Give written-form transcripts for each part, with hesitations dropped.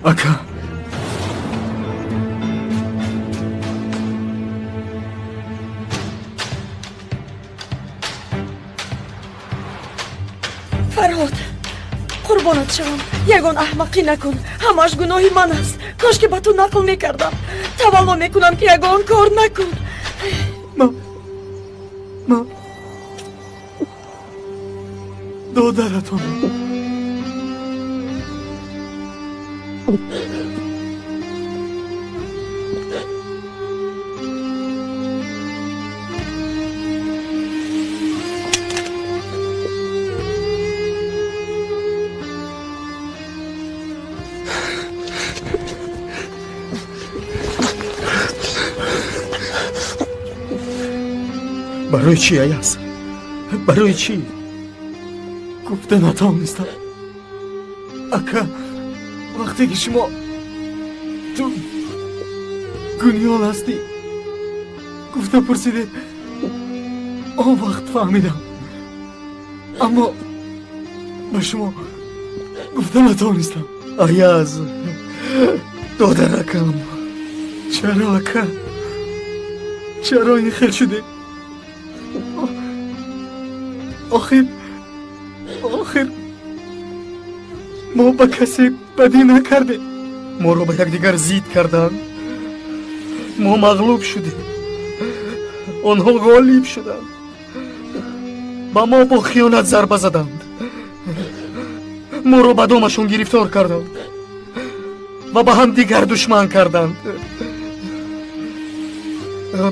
اکا فرهاد قربانت شوم یگان احمقی نکن همش گناهی من است کاش که به تو نقل میکردم تولا میکنم که یگان کار نکن ما دادرتون برای چی ایاز؟ برای چی؟ گفته نتوانستم اکا وقتی که شما تو گنیال هستی گفته پرسیده آن وقت فهمیدم اما به شما گفته نتوانستم ایاز دادرکم چرا اکا چرا این خیل شده آخر ما با کسی بدی نکرده ما رو به یکدیگر زید کردن ما مغلوب شدیم آنها غالب شدند با ما با خیانت ضربه زدند ما رو به دامشون گرفتار کردند و با هم دیگر دشمن کردند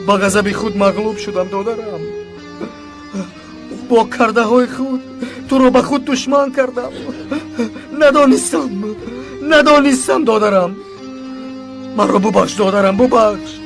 با غضب خود مغلوب شدم دادرم با کرده های خود تو رو به خود دشمن کردم ندانستم دادرم من رو ببخش دادرم ببخش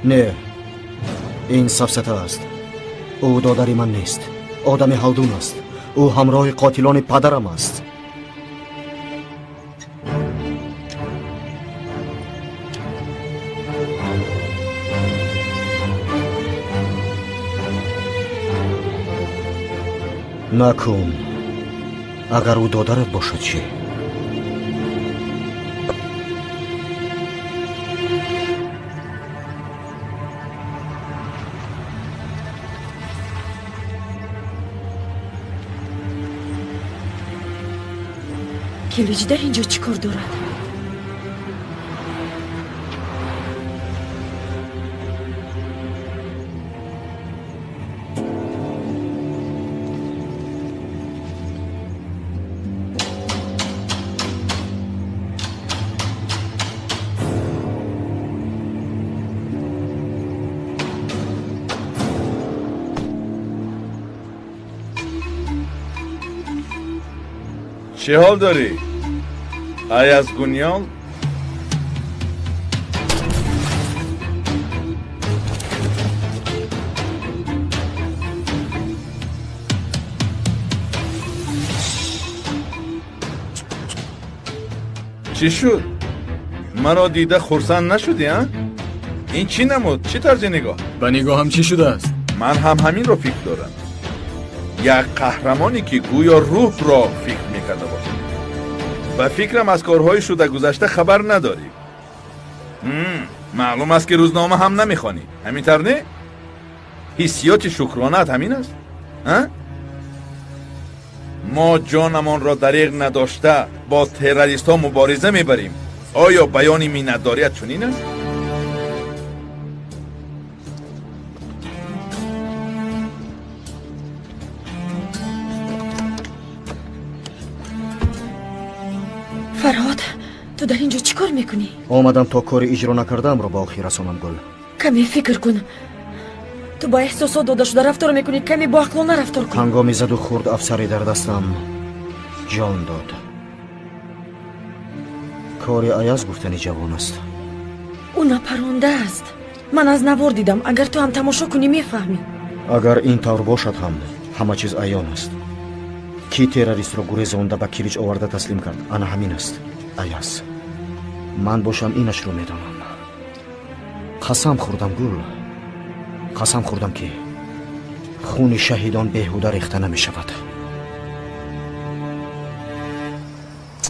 نه این سفسطه است او دادری من نیست آدم هلدون است او همراه قاتلان پدرم است نکن اگر او دادرت باشد چی؟ کلیجده اینجا چی کار دارد؟ چه حال داری؟ ایاز گونیال؟ چی شد؟ مرا دیده خرسند نشدی ها؟ این چی نمود؟ چی طرز نگاه؟ به نگاه هم چی شده است؟ من هم همین رو فکر دارم یک قهرمانی که گویا روح را فکر میکرده باشد و فکرم از کارهای شده گذشته خبر نداری معلوم است که روزنامه هم نمیخوانی همینطور نه؟ حسیات شکرانت همین است؟ ما جانمان را دریغ نداشته با تروریست ها مبارزه میبریم آیا بیان منتداریت چنین است؟ تو در اینجا چی کار میکنی؟ آمدم تا کار اجرا نکردم رو با آخر رسانم گل. کمی فکر کن. تو با احساسات داده شده رفتار میکنی، کمی با عقلانه رفتار کن. هنگامی زد و خورد افسری در دستم جان داد. کار ایاز گفتنی جوان است. اون پرونده است. من از نوار دیدم. اگر تو هم تماشا کنی میفهمی. اگر این طور باشد هم همه چیز عیان است. کی تروریست رو گریزانده به کلیج آورده تسلیم کرد؟ انا همین است. ایاز. من باشم اینش رو میدانم. قسم خوردم گل. قسم خوردم که خون شهیدان بیهوده ریخته نمی شود.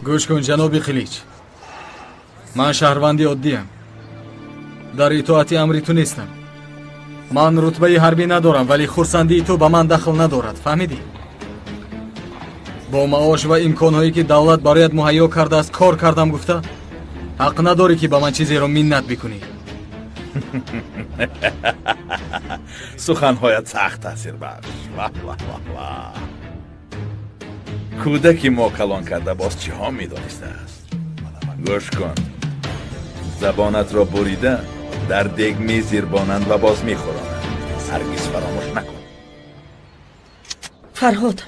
گوش کن جناب خلیج، من شهروندی عادیم، در اطاعت امری تو نیستم. من رتبه حربی ندارم ولی خورسندی تو به من دخل ندارد، فهمیدی؟ با معاش و امکانهایی که دولت برایت مهیا کرده است کار کردم گفته حق نداری که به من چیزی را منت بکنی. سخنهایت سخت تاثیر بخش. واه واه واه واه. کودکی ما کلان کرده باز چی ها میدانسته است. گوش کن، زبانت را بریده در دیگ میزیربانند و باز میخورانند. هرگز فراموش نکن. فرهاد،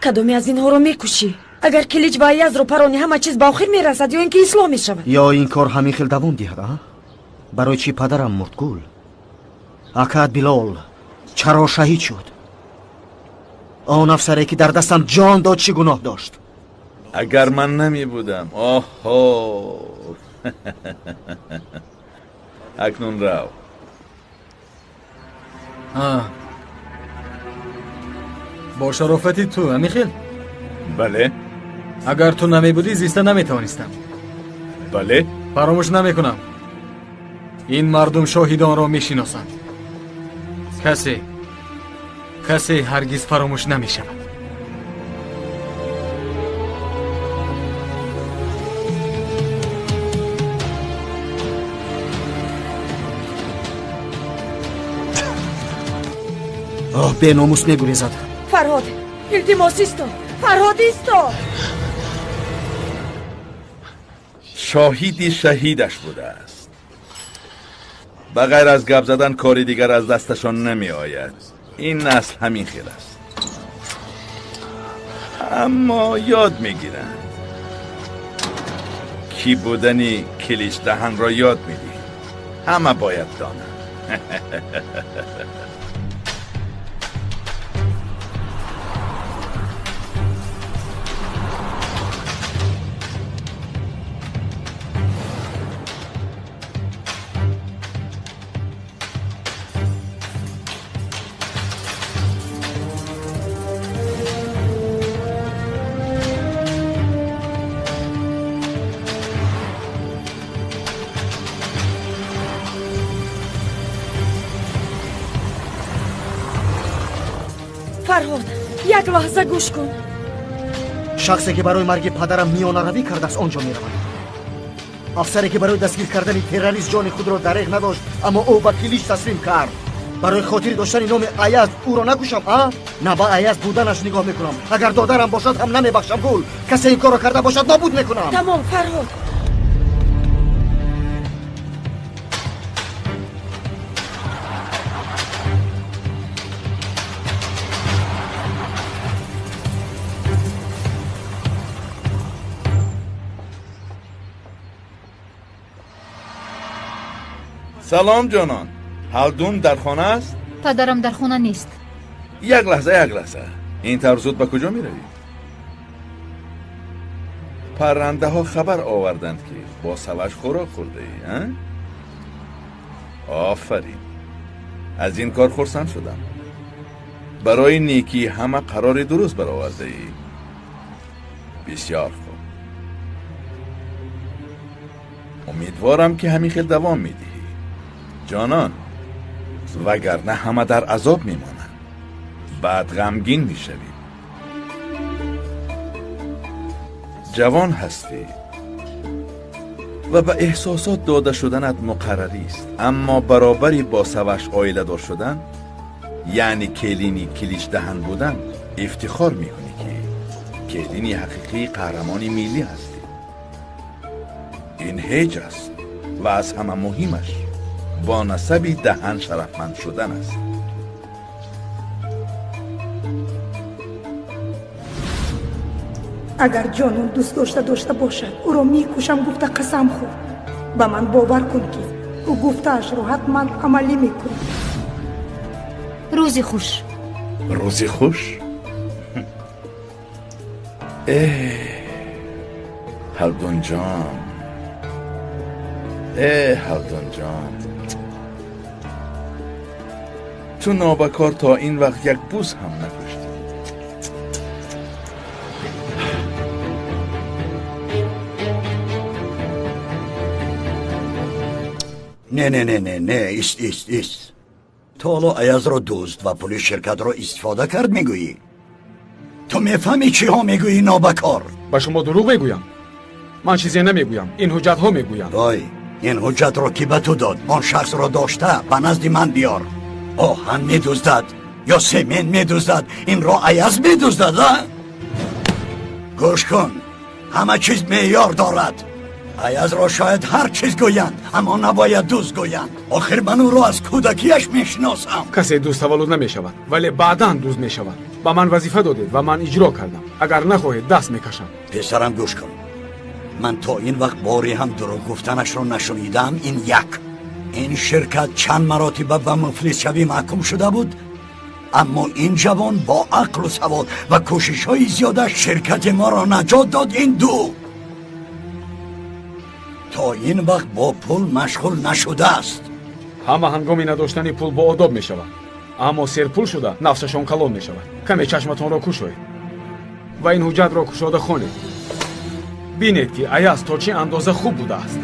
کدومی از اینها رو میکشی؟ اگر کلیج و ایاز رو پرانی همه چیز با آخر میرسد یا اینکه اصلاح میشود؟ یا این کار همین خیل دوام دهد؟ برای چی پدرم مرد گل؟ اکاد بلال چرا شهید شد؟ آن افسری که در دستم جان داد چی گناه داشت؟ اگر من نمی بودم آهو. اکنون رو. با شرافتی تو امیخیل، بله اگر تو نمی بودی زیسته نمی توانستم. بله فراموش نمی کنم این مردم شاهدان را می شناسند. کسی هرگز فراموش نمی شود. آه به ناموس میگریزد. فرهاد، التماس ایستو. فرهاد ایستو. شاهدی شهیدش بوده است. بغیر از گپ زدن کاری دیگر از دستشان نمی آید. این نسل همین خیل است. اما یاد میگیرند. کی بودنی کلیج دهن را یاد میدی. همه باید دانند. فرهاد، یک لحظه گوش کن. شخصی که برای مرگ پدرم میانه روی کرده است آنجا میرود. افسری که برای دستگیر کردن تروریست جان خود را دریغ نداشت اما او به کلیج تسلیم کرد. برای خاطر داشتن نام ایاز او را نکشم؟ نه، با ایاز بودنش نگاه میکنم. اگر دادرم باشد هم نمیبخشم گل. کسی این کار را کرده باشد نابود میکنم. تمام فرهاد. سلام جانان، هلدون در خانه است؟ پدرم در خانه نیست. یک لحظه. این طور زود به کجا می روی؟ پرنده ها خبر آوردند که با سوش خوراک خورده ای. آفرین، از این کار خرسند شدم. برای نیکی همه قرار درست برآورده ای. بسیار خوب. امیدوارم که همین خیل دوام میدی جانان، وگرنه همه در عذاب میمانند. بعد غمگین میشویم. جوان هستی و به احساسات داده شدنت مقرری است، اما برابری با سوش آیله دار شدن یعنی کلینی کلیج دهن بودن افتخار میکنی که کلینی حقیقی قهرمانی ملی هستی. دهیج است و از همه مهمش با نسبی دهن شرفمند شدن است. اگر جانم دوست داشته باشد او را میکشم گفته قسم خورد. به من باور کن که او گفته‌اش را حتما عملی میکنه. روزی خوش. روزی خوش؟ هلدون جان، هلدون جان، تو نابکار تا این وقت یک بوس هم نکشتی. نه ایست. تو حالا ایاز را دزد و پول شرکت را استفاده کرد میگویی؟ تو میفهمی چی ها میگویی نابکار؟ با شما دروغ میگویم. من چیزی نمیگویم. این حجت ها میگویم. وای، این حجت را کی به تو داد؟ آن شخص را داشته به نزد من بیار. آهن میدزدد یا سمن میدزدد؟ این را ایاز میدزدد؟ گوش کن، همه چیز معیار دارد. ایاز را شاید هر چیز گویند اما نباید دوست گویند. آخر من او را از کودکیش میشناسم. کسی دوست تولد نمیشود ولی بعداً دوست میشود. با من وظیفه دادید و من اجرا کردم. اگر نخواهید دست میکشم. پسرم گوش کن، من تا این وقت باری هم دروغ گفتنش را نشنیدم. این شرکت چند مراتب به مفلس شوی محکوم شده بود، اما این جوان با عقل و سواد و کوشش های زیاده شرکت ما را نجات داد. این دو تا این وقت با پول مشغول نشده است. همه هنگامی نداشتن پول با آداب می شود، اما سر پول شده نفسشان کلان می شود. کمی چشمتان را کشوید و این حجت را کشاده خوانید. بینید که ایاز تا چه اندازه خوب بوده است.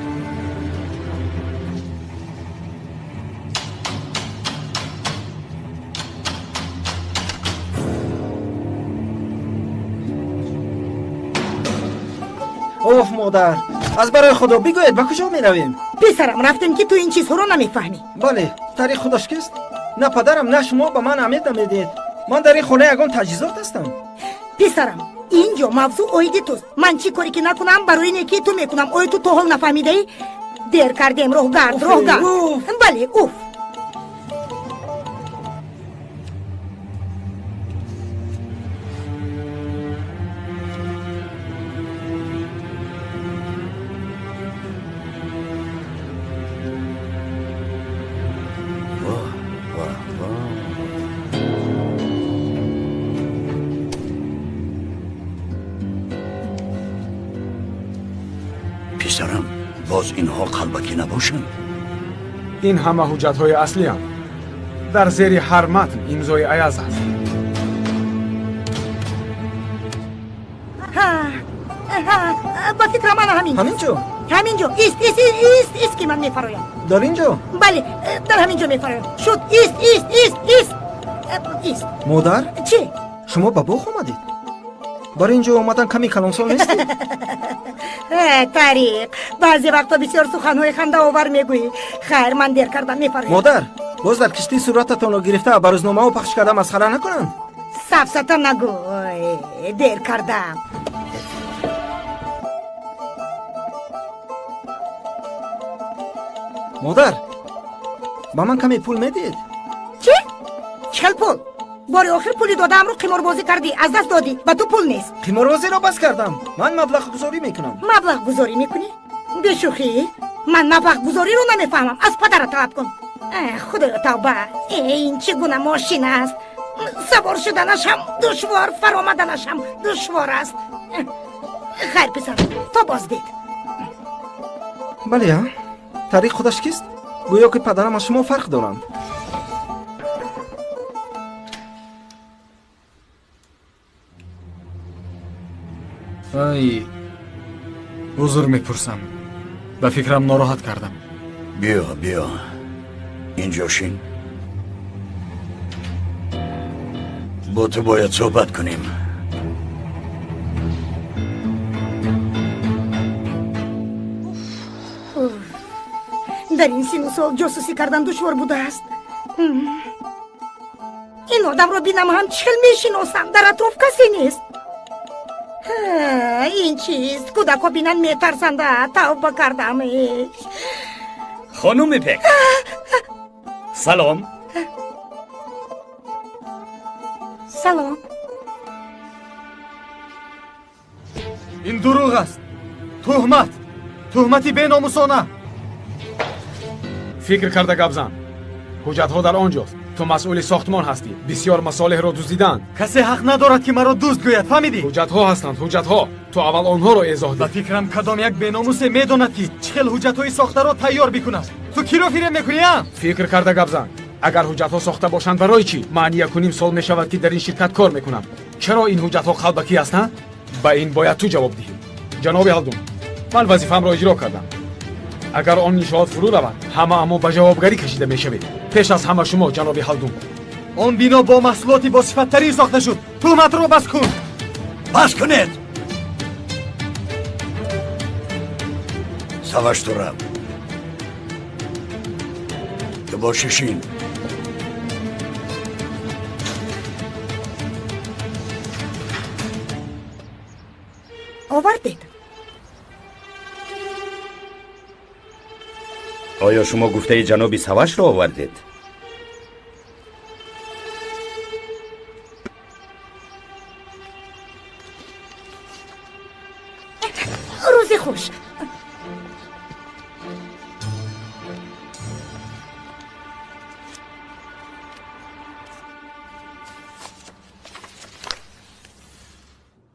اوف مادر، از برای خدا بگوید به کجا می رویم؟ پسرم رفتیم که تو این چیزها رو نمیفهمی. بله، طریق خودش کیست؟ نه پدرم نه شما به من اهمیت نمیدید. من در این خانه یگان تجهیزات هستم. پسرم اینجا موضوع اوید توست. من چی کاری که نکنم برای نیکی تو میکنم. اوید تو حال نفهمیده ای؟ دیر کردیم. راه گرد. بله اوف. پسرم باز اینها قلبکی نباشند. این همه حجت های اصلی هم در زیر هر متن امضای ایاز است. با فکر من همینجا ایست که من میفرایم. در اینجا؟ بله در همینجا میفرایم. شد ایست. مادر؟ چی؟ شما با باغ آمدید؟ برای اینجا اومدن کمی کلانسال نیستید؟ طریق بعضی وقتا بسیار سخنهای خنده آور میگویی. خیر من دیر کردم میفرایم. مادر باز در کشتی صورتتان رو گرفته بر روزنامه و پخش کردم مسخره نکنند. سفسطه نگوی. دیر کردم. مادر با من کمی پول میدید؟ چی؟ چل پول؟ باری آخر پولی دادم رو قمار بازی کردی از دست دادی. با تو پول نیست. قمار بازی رو بس کردم. من مبلغ گذاری میکنم. مبلغ گذاری میکنی؟ بشوخی؟ من مبلغ گذاری رو نمیفهمم. از پدر طلب کن. خدایا توبه. این چگونه ماشین است؟ سوار شدنش هم دشوار، فرامدنش هم دشوار است. خیر پسر تا باز دید. بله طریق خودش کیست؟ گویا که پدرم از شما فرق دارند. ای عذر میپرسم، به فکرم ناراحت کردم. بیا اینجا شین. با تو باید صحبت کنیم. در این سن و سال جاسوسی کردن دشوار بوده است. این آدم رو بینم هم چل میشناسم. در اطراف کسی نیست. این چیست؟ کودکا بینن میترسنده. توبه کردمش. خانم پک سلام. سلام. این دروغ است. تهمتی بیناموسانه. فکر کرده گبزن. حجت‌ها در آنجاست. تو مسئول ساختمان هستی. بسیار مصالح را دزدیدند. کسی حق ندارد که مرا دزد گوید. فهمیدی؟ حجت‌ها هستند. حجت‌ها. تو اول آنها را ایضاح به ده. فکرم کدام یک بیناموس میداند که چه خیل حجت‌های ساخته را تیار بکند. تو کی را فریب میکنی؟ فکر کرده گبزن. اگر حجت‌ها ساخته باشند برای چی؟ من 1.5 سال میشود که در این شرکت کار میکنم. چرا این حجت‌ها خلبکی هستند؟ به این باید تو جواب دهی. جناب هلدون، من وظیفه‌ام را اجرا کردم. اگر آن نشاط فرو رود، همه اما به جوابگری کشیده میشوید. پیش از همه شما جناب هلدون. آن بنا با محصولاتی با صفت‌تری ساخته شد. تهمت را بس کن. بس کنید. سواشتورم تو باششین. آوردید. آیا شما گفته جناب سواش را آوردید؟ روزی خوش.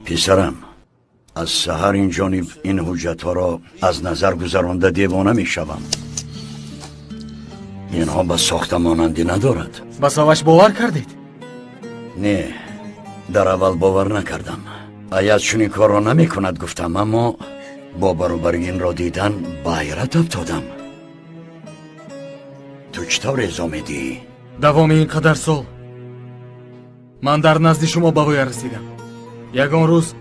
پسرم، از سحر این جانب این حجت‌ها را از نظر گذرانده دیوانه میشوم. اینها به ساختمانندی ندارد. به سواش باور کردید؟ نه، در اول باور نکردم. ایاز چنین کار را نمی کند گفتم، اما با برابری این را دیدن به حیرت افتادم. تو چطور ادامه دی؟ دوام اینقدر سال من در نزد شما به وی رسیدم. یگان روز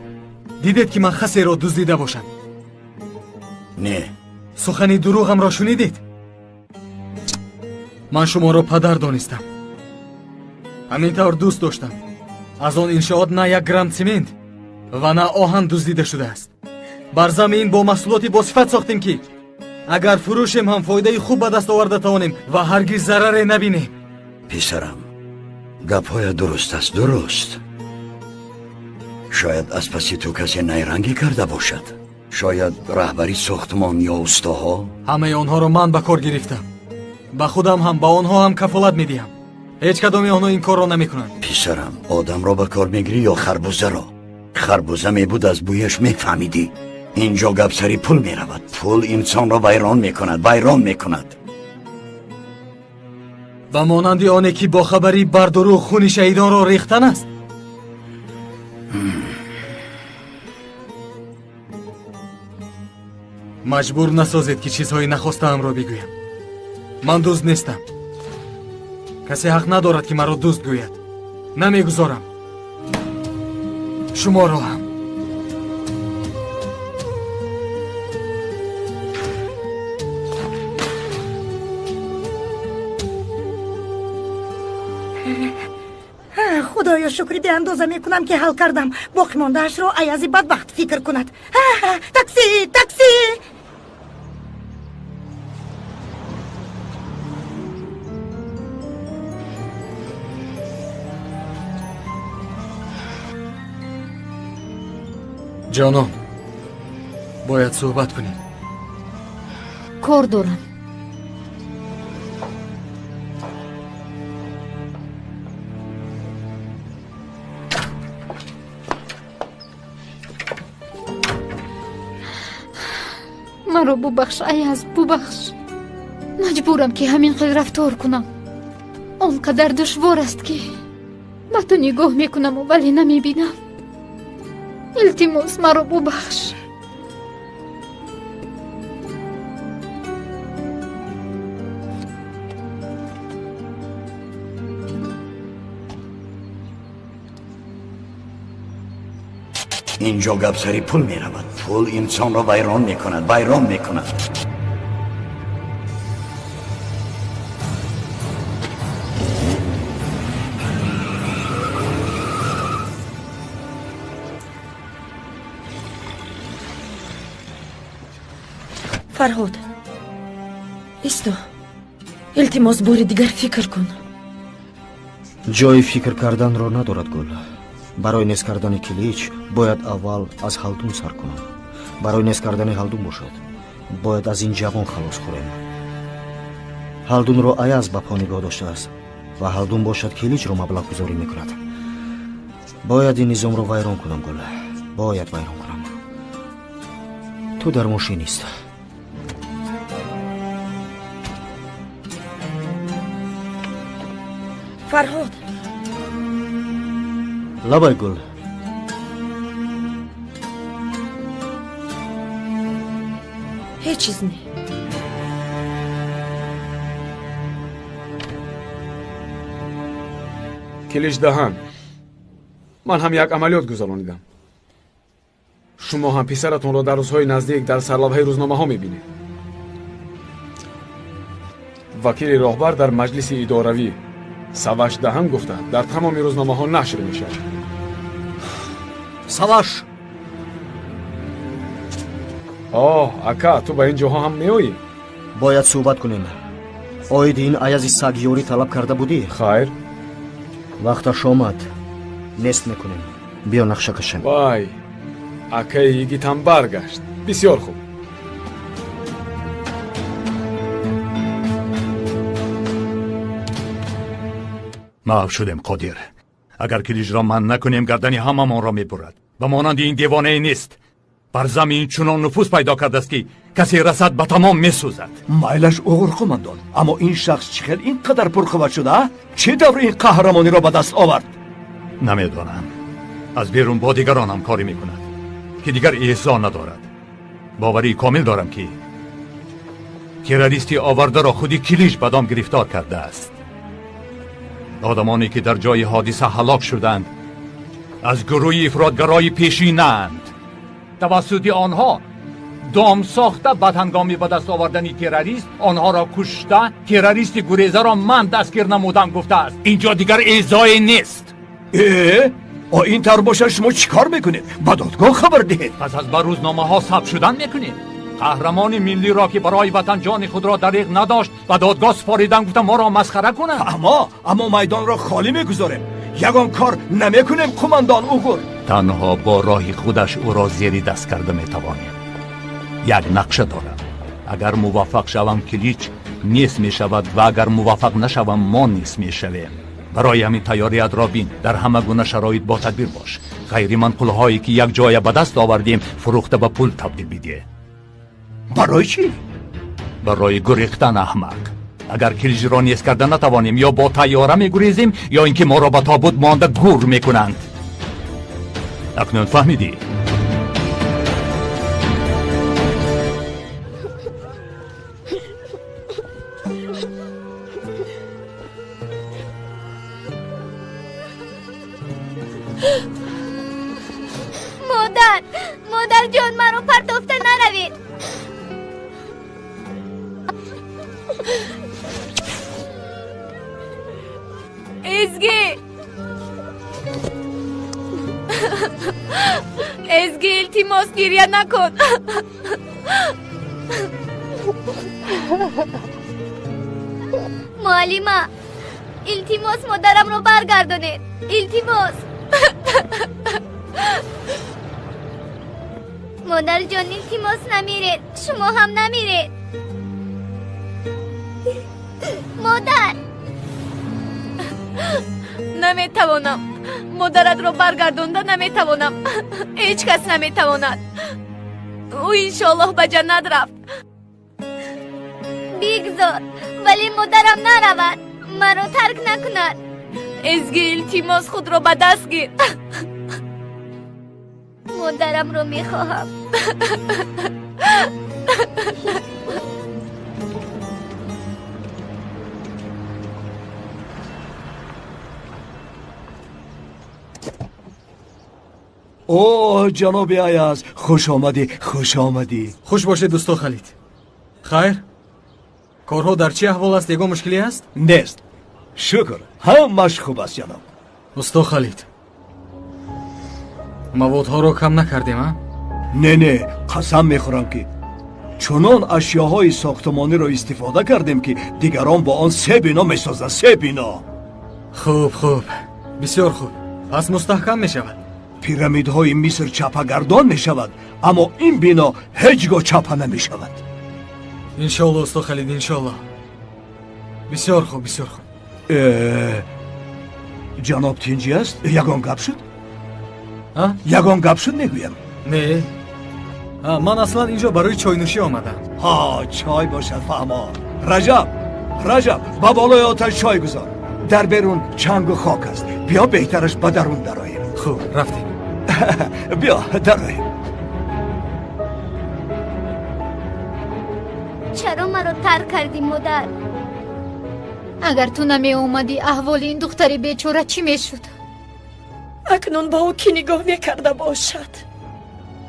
دیدید که من خسی را دزدیده باشم. نه. سخنی دروغم را شنیدید. من شما را پدر دانستم. همینطور دوست داشتم. از آن انشاءات نه یک گرم سمنت و نه آهن دزدیده شده است. بر زمین با محصولاتی با صفت ساختیم که اگر فروشیم هم فایده خوب به دست آورده توانیم و هرگز ضرر نبینیم. پسرم، گپ‌های درست است. درست. شاید از پس تو کسی نیرنگی کرده باشد. شاید رهبری ساختمان یا استاها. همه آنها را من به کار گرفتم. به خودم هم به آنها هم کفالت میدیم. هیچ کدام آنها این کار را نمیکنند. پسرم، آدم را به کار میگیری یا خربوزه را؟ خربوزه میبود از بویش میفهمیدی. اینجا گبسری پول میرود. پول انسان را ویران میکند. به مانند آنه که با خبری بر دروغ خون شهیدان را ریختن است. مجبور نسازید که چیزهای نخواسته‌ام را بگویم. من دزد نیستم. کسی حق ندارد که مرا دزد گوید. نمیگذارم. شما را هم. خدایا شکری به اندازه میکنم که حل کردم. باقی ماندهش رو ایازی بدبخت فکر کند. تاکسی. جانم، باید صحبت کنیم. کار دارم. مرا ببخش ایاز، ببخش. مجبورم که همینقدر رفتار کنم. آنقدر دشوار است که به تو نگاه میکنم ولی نمیبینم. التماس مرا ببخش. اینجا گبسری پول میرود. پول انسان را ویران میکند. фарҳод исто илтимос бори дигар фикр кун. ҷои фикр карданро надорад гул. барои нест кардани килич бояд аввал аз ҳалдун сар кунам. барои нест кардани ҳалдун бошад бояд аз ин ҷавон халос хӯрем. ҳалдунро аяз ба по нигоҳ доштааст ва ҳалдун бошад киличро маблағгузорӣ мекунад. бояд ин низомро вайрон кунам гул. бояд вайрон кунам. ту дар мошинист. фарҳод лабай гул. ҳеҷ чиз не. کلیش دهان من هم یک عملیات گذرانیدم. شما هم پسرتون را در روزهای نزدیک در سرلوحه روزنامه ها میبینید. وکیل راهبر در مجلس اداروی سواش دهان گفته در تمام روزنامه ها نشر میشه. سواش اکا تو به این جاها هم میایی؟ бояд суҳбат кунем. оиди ин аязи сагёрӣ талаб карда будӣ? خیر. вақташ омад. нест мекунем. биё нақша кашем. вай акаи йигитам баргашт. бисёр хуб. محو شدیم قادر. اگر کلیج را من نکنیم گردنی هممان را میبرد و مانند این دیوانه نیست. بر زمین چنان نفوذ پیدا کرده است که کسی رسد به تمام میسوزد. مایلش اوغر قماندان، اما این شخص چقدر اینقدر پرقوت شده؟ چه دور این قهرمانی را به دست آورد؟ نمیدانم. از بیرون با دیگران هم کاری میکند که دیگر احسا ندارد. باوری کامل دارم که تروریستی آورده را خودی کلیج به دام گرفتار کرده است. آدمانی که در جای حادثه هلاک شدند از گروه افراطگرای پیشینند. توسط آنها دام ساخته بدهنگامی به دست آوردن تروریست آنها را کشته تروریست گریزه را من دستگیر نمودم گفته است. اینجا دیگر اعضای نیست. این طور باشه شما چیکار میکنید؟ به دادگاه خبر دهید. پس از بر روزنامه ها ثبت شدن میکنید. قهرمان ملی را که برای وطن جان خود را دریغ نداشت و دادگاه سپاریدن گفتم ما را مسخره کنند. اما میدان را خالی میگذاریم. یگان کار نمیکنیم قماندان اوغور. تنها با راه خودش او را زیر دست کرده میتوانیم. یک نقشه دارم. اگر موفق شوم کلیچ نیست میشود و اگر موفق نشوم ما نیست میشویم. برای همین تیاریت را بین. در همه گونه شرایط با تدبیر باش. غیر منقولهایی که یک جای به دست آوردیم فروخته به پول تبدیل بیده. برای چی؟ برای گریختن احمق. اگر کلیج را نیست کرده نتوانیم یا با تیاره میگریزیم یا اینکه ما را به تابوت مانده گور میکنند. اکنون فهمیدی؟ مادر جان مرا پرتافته نروید. ازگی التماس گریه نکن. معلمه التماس مادرم رو برگردونید. التماس. مادر جان التماس نمیرید. شما هم نمیرید. مادر نمیتوانم. مادرت رو برگردونده نمیتوانم. هیچ کس نمیتواند. او انشالله به جنت رفت. بگذار ولی مادرم نرود. مرا ترک نکند. ازگی التماس خود رو به دست گیر. مادرم رو میخواهم. اوه جناب ایاز خوش آمدی. خوش آمدی. خوش باشه دوستو خالد. خیر کارها در چه احوال است؟ یگان مشکلی است؟ نیست شکر همش خوب است جناب. دوستو خالد موادها رو کم نکردیم ها؟ نه قسم میخورم که чунон ашёҳои сохтмониро истифода кардем ки дигарон бо он 3 бино месозанд. 3 бино. хуб бисёр хуб. пас мустаҳкам мешавад. пирамидҳои миср чапагардон мешавад, аммо ин бино ҳеҷ гоҳ чапа намешавад. иншоалло усто халид, иншоалло. бисёр хуб. ҷаноб тинҷӣ аст? ягон гап шуд мегӯям. не, ман аслан инҷо барои чойнӯшӣ омадам. чой бошад, фаҳмо. раҷаб, ба болои оташ чой гузор. дар берун чангу хок аст. биё беҳтараш ба дарун дароем. хуб, рафтем. биё дароем. чаро маро тарк кардӣ, модар? агар ту намеомадӣ, аҳволи ин духтари бечора чӣ мешуд? акнун ба ӯ кӣ нигоҳ мекарда бошад?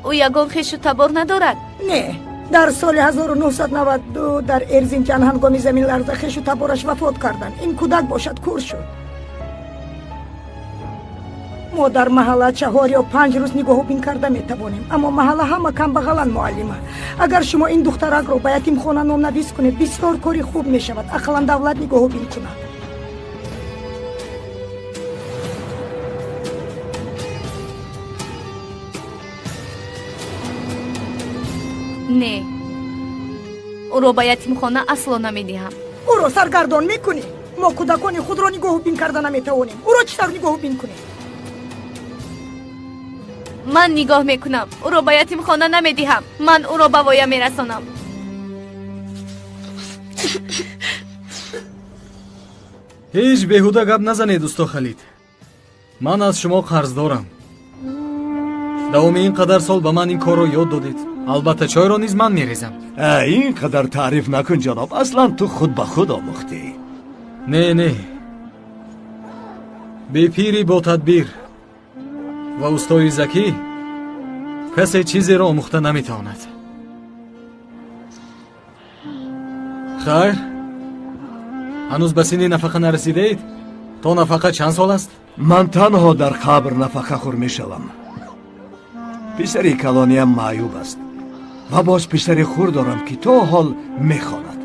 ӯ ягон хешу табор надорад? не, дар соли 1992 дар Эрзинҷан ҳангоми заминларза хешу табораш вафот карданд. ин кӯдак бошад, кур шуд. мо дар маҳалла 4 ё 5 рӯз нигоҳубин карда метавонем, аммо маҳалла ҳама камбағаланд. муаллима, агар шумо ин духтаракро ба ятимхона номнавис кунед, бисёр кори хуб мешавад. ақалан давлат нигоҳубин кунад. не, ӯро ба ятимхона асло намедиҳам. ӯро саргардон мекунӣ? мо кӯдакони худро нигоҳубин карда наметавонем. ӯро чӣ сар нигоҳубин кунем? ман нигоҳ мекунам. ӯро ба ятимхона намедиҳам. ман ӯро ба воя мерасонам. ҳеҷ беҳуда гап назанед, усто халид. ман аз шумо қарздорам. давоми ин қадар сол ба ман ин корро ёд додед. албатта чойро низ ман мерезам. ин қадар таъриф накун ҷаноб. аслан ту худ ба худ омӯхтӣ. не, бепири бо тадбир ва устои закӣ касе чизеро омӯхта наметавонад. хайр, ҳанӯз ба синни нафақа нарасидаед? то нафақа чанд сол аст? ман танҳо дар қабр нафақахӯр мешавам. писари калониям маъюб аст ва боз писари хур дорам ки то ҳол мехонад.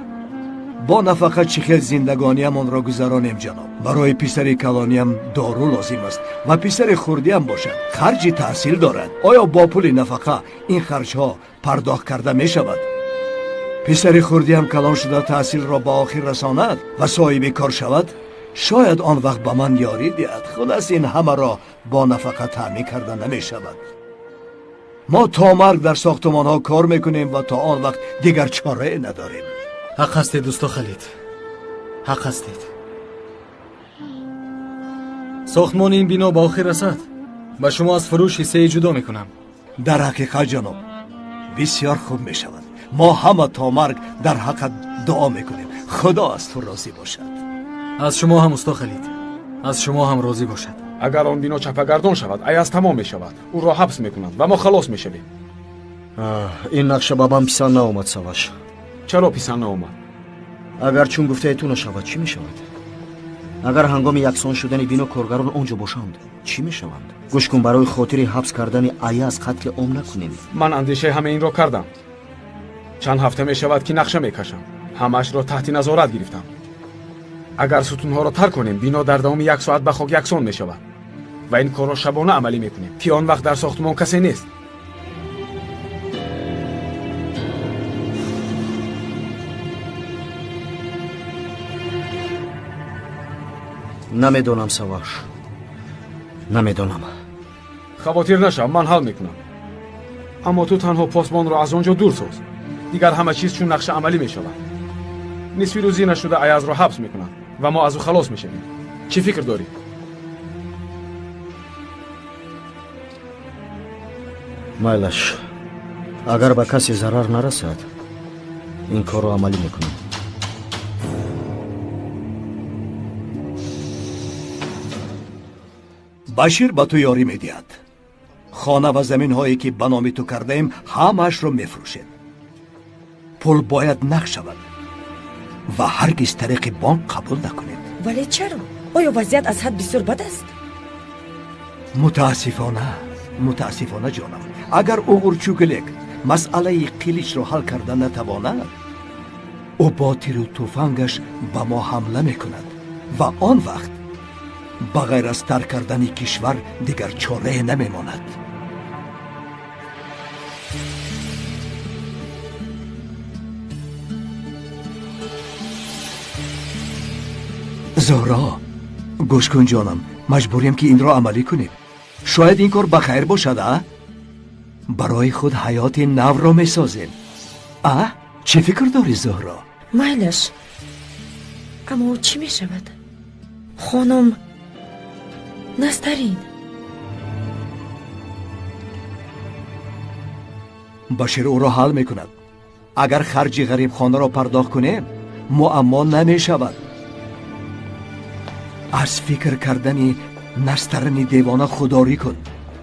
бо нафақа чӣ хел зиндагониям онро гузаронем ҷаноб. барои писари калониям дору лозим аст ва писари хурдиам бошад харҷи таҳсил дорад. оё бо пули нафақа ин харҷҳо пардохт карда мешавад? писари хурдиам калон шуда таҳсилро ба охир расонад ва соҳиби кор шавад? шояд он вақт ба ман ёрӣ диҳад. хулас ин ҳамаро бо нафақа таъмин карда намешавад. мо то марг дар сохтмонҳо кор мекунем ва то он вақт дигар чорае надорем. ҳақ ҳастед усто халид, ҳақ ҳастед. сохтмони ин бино ба охир расад, ба шумо аз фурӯш ҳиссаи ҷудо мекунам. дар ҳақиқат ҷаноб, бисёр хуб мешавад. мо ҳама то марг дар ҳаққат дуо мекунем. худо аз ту розӣ бошад. аз шумо ҳам усто халид, аз шумо ҳам розӣ бошад. агар он бино чапагардон шавад, аяз тамом мешавад. ӯро ҳабс мекунанд ва мо халос мешавем. ин нақша ба ман писанд наомад, Саваш. чаро писанд наомад? агар чун гуфтаи ту нашавад, чӣ мешавад? агар ҳангоми яксон шудани бино коргарон он ҷо бошанд, чӣ мешаванд? гӯш кун, барои хотири ҳабс кардани аяз қатли ом накунем. ман андешаи ҳама инро кардам. чанд ҳафта мешавад ки нақша мекашам. ҳамаашро таҳти назорат гирифтам. агар сутунҳоро тар конем, бино дар давоми 1 соат ба хок яксон мешавад ва ин корро шабона амалӣ мекунем ки он вақт дар сохтмон касе нест. намедонам, Саваш, намедонам. хавотир нашав, ман ҳал мекунам. аммо ту танҳо посбонро аз он ҷо дур соз. дигар ҳама чиз чун нақша амалӣ мешавад. нисфи рӯзӣ нашуда аязро ҳабс мекунанд ва мо аз ӯ халос мешавем. чӣ фикр дорӣ? майлаш, агар ба касе зарар нарасад, ин корро амалӣ мекунам. башир ба ту ёрӣ медиҳад. хона ва заминҳое ки ба номи ту кардаем, ҳамаашро мефурӯшем. пул бояд нақд шавад ва ҳаргиз тариқи бонк қабул накунед. вале чаро? оё вазъият аз ҳад бисёр бад аст? мутаассифона ҷонам, агар уғурчугилек مسئله قلیچ رو حل کردن نتواند، او با تیر و تفنگش به ما حمله میکند و آن وقت بغیر از ترک کردن کشور دیگر چاره نمیماند. زهرا، گوش کن جانم، مجبوریم که این را عملی کنیم. شاید این کار بخیر باشد. برای خود حیات نو را میسازیم. چه فکر داری زهرا؟ مایلش، اما چی می شود؟ خانم نسترین. بشیر او را حل میکند. اگر خرج غریب خانه را پرداخت کنیم معما نمی شود. از فکر کردن نسترن دیوانه خودداری کن.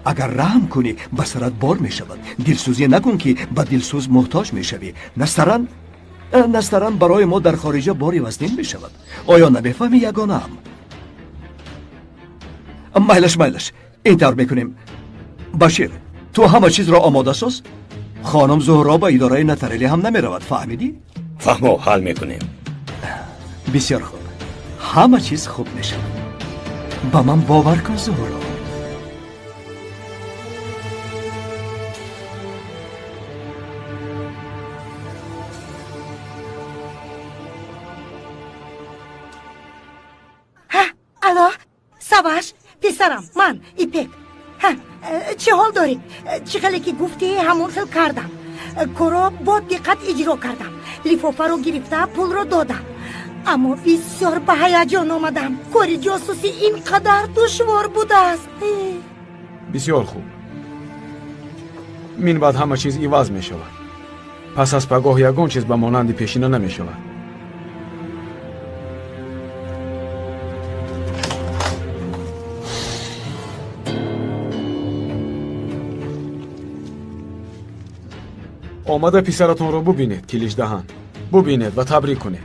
اگر رحم کنی به سرت بار می شود. دلسوزی نکن که به دلسوز محتاج می شوی. نسترن برای ما در خارجه باری وزنین می شود. آیا نمیفهمی یگانه هم؟ مایلش اینطور میکنیم. بشیر، تو همه چیز را آماده ساز. خانم زهرا به اداره نترلی هم نمی رود. فهمیدی؟ فهمو، حل میکنیم. بسیار خوب، همه چیز خوب می شود. با من باور کن زهرا. الو، سواش، پسرم، من ایپک. چه حال داری؟ چه خیلی که گفتی همون خیل کردم. کارو با دقت اجرا کردم. لیفافه رو گرفته پول رو دادم. اما بسیار به هیجان آمدم. کاری جاسوسی اینقدر دشوار بوده است. بسیار خوب. من بعد همه چیز ایواز می شود. پس از پگاه یگان چیز به مانند پیشینه نمی شود. آمده پسرتون رو ببینید کلیش دهن. ببینید و تبریک کنید.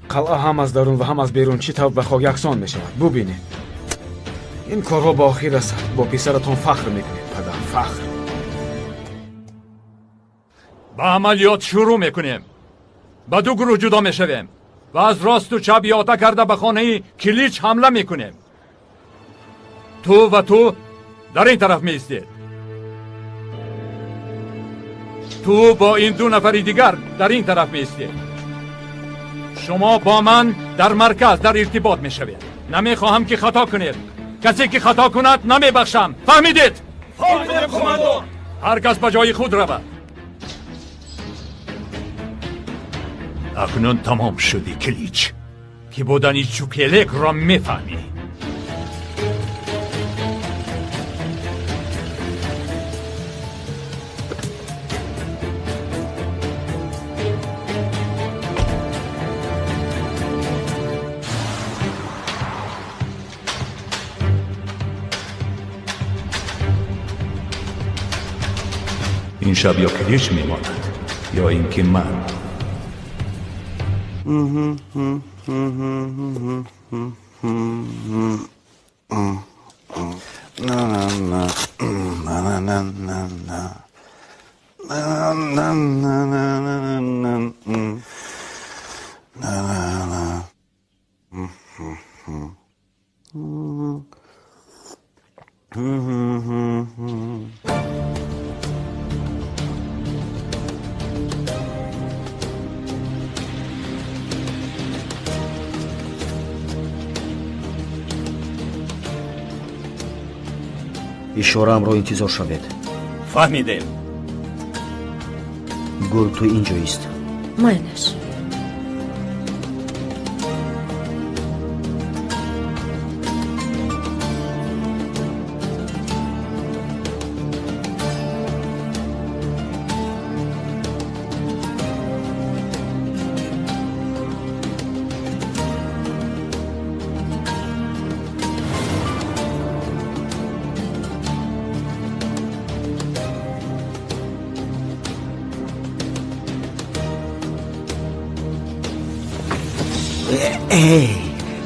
قلعه هم از درون و هم از بیرون چی طور به خاک یکسان می شود. ببینید این کارها با آخر رسد. با پسرتون فخر میکنید پدر، فخر. با عملیات شروع میکنیم. با دو گروه جدا میشویم و از راست و چپ احاطه کرده به خانه کلیچ حمله میکنیم. تو و تو در این طرف میایستید. تو با این دو نفر دیگر در این طرف میایستید. شما با من در مرکز در ارتباط میشوید. نمیخواهم که خطا کنید. کسی که خطا کند نمیبخشم. فهمیدید؟ فهمیدیم کماندو. هر کس به جای خود رود. اکنون تمام شدی کلیچ که بودن چوکلک را میفهمی. این شب یا کلیچ میماند یا اینکه من. ишораам ро интизор шавед. фаҳмидем. гул ту инҷоист. майлаш.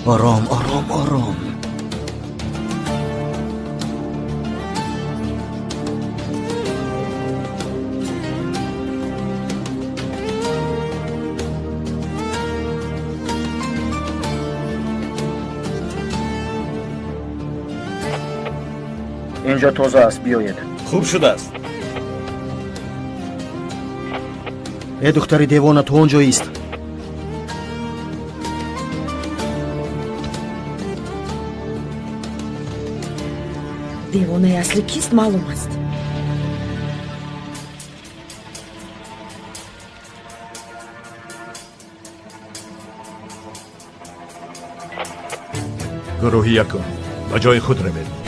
آرام آرام آرام. اینجا تازه است، بیایید. خوب شده است. ای دختری دیوانه، تو آنجایی است. دیوانه اصلی کیست معلوم است. گروهی یکم به جای خود روید.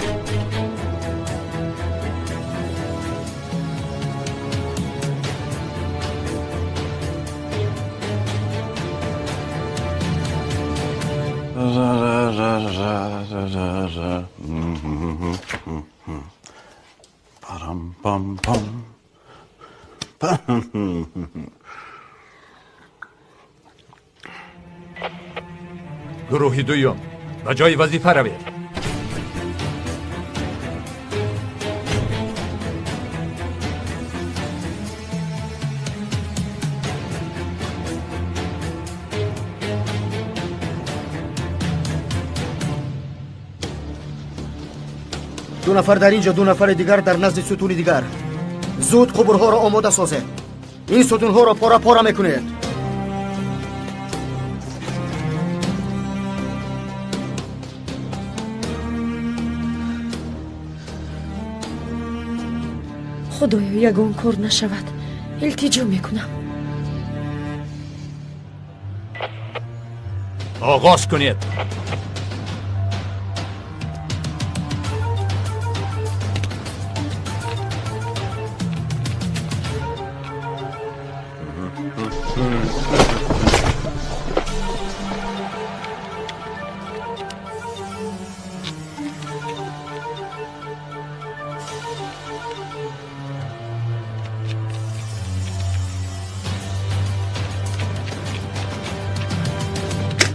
گروهی دویم به جای وظیفه روید. دو نفر در اینجا، دو نفر دیگر در نزد ستون دیگر. زود قبرها را آماده سازید. این ستونها را پاره پاره میکنید. خدایا یگان کار نشود. التجا میکنم. آغاز کنید.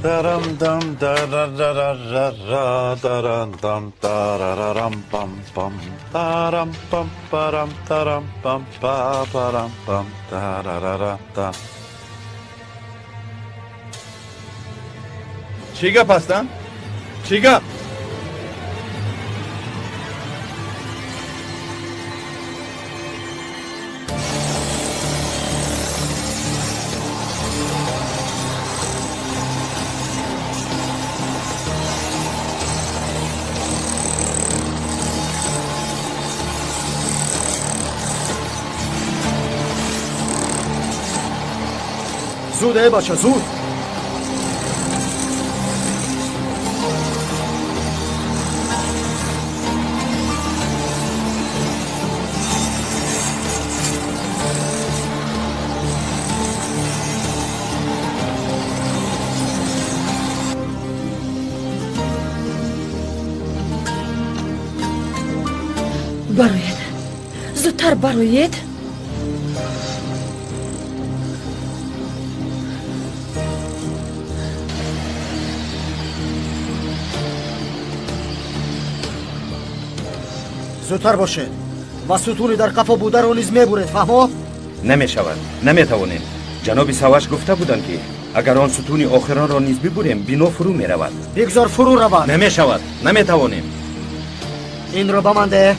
Daram dam darararara daram dam darararam pam pam daram pam param daram pam param pam dararara dam. چی گپ هستم؟ چی گپ؟ زود ای بچه، زود. باروید. زودتر باروید. زودتر باشید و ستونی در قفا بوده رو نیز میبرید، فهمو؟ نمی شود، نمی توانیم. جناب سواش گفته بودند که اگر آن ستونی آخران را نیز ببریم بنا فرو می رود. بگذار فرو رود. نمی شود، نمی توانیم. این رو بمانده.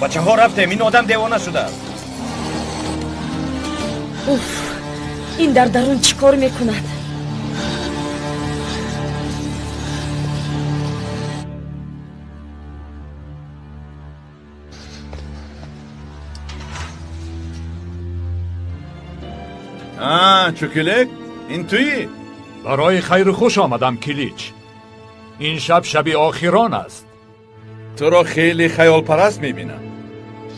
بچه ها رفتیم، این آدم دیوانه شده. اوف، این در درون چیکار میکند؟ چوکلک این تویی؟ برای خیر خوش آمدم کلیچ. این شب شب آخران است. تو را خیلی خیال پرست میبینم.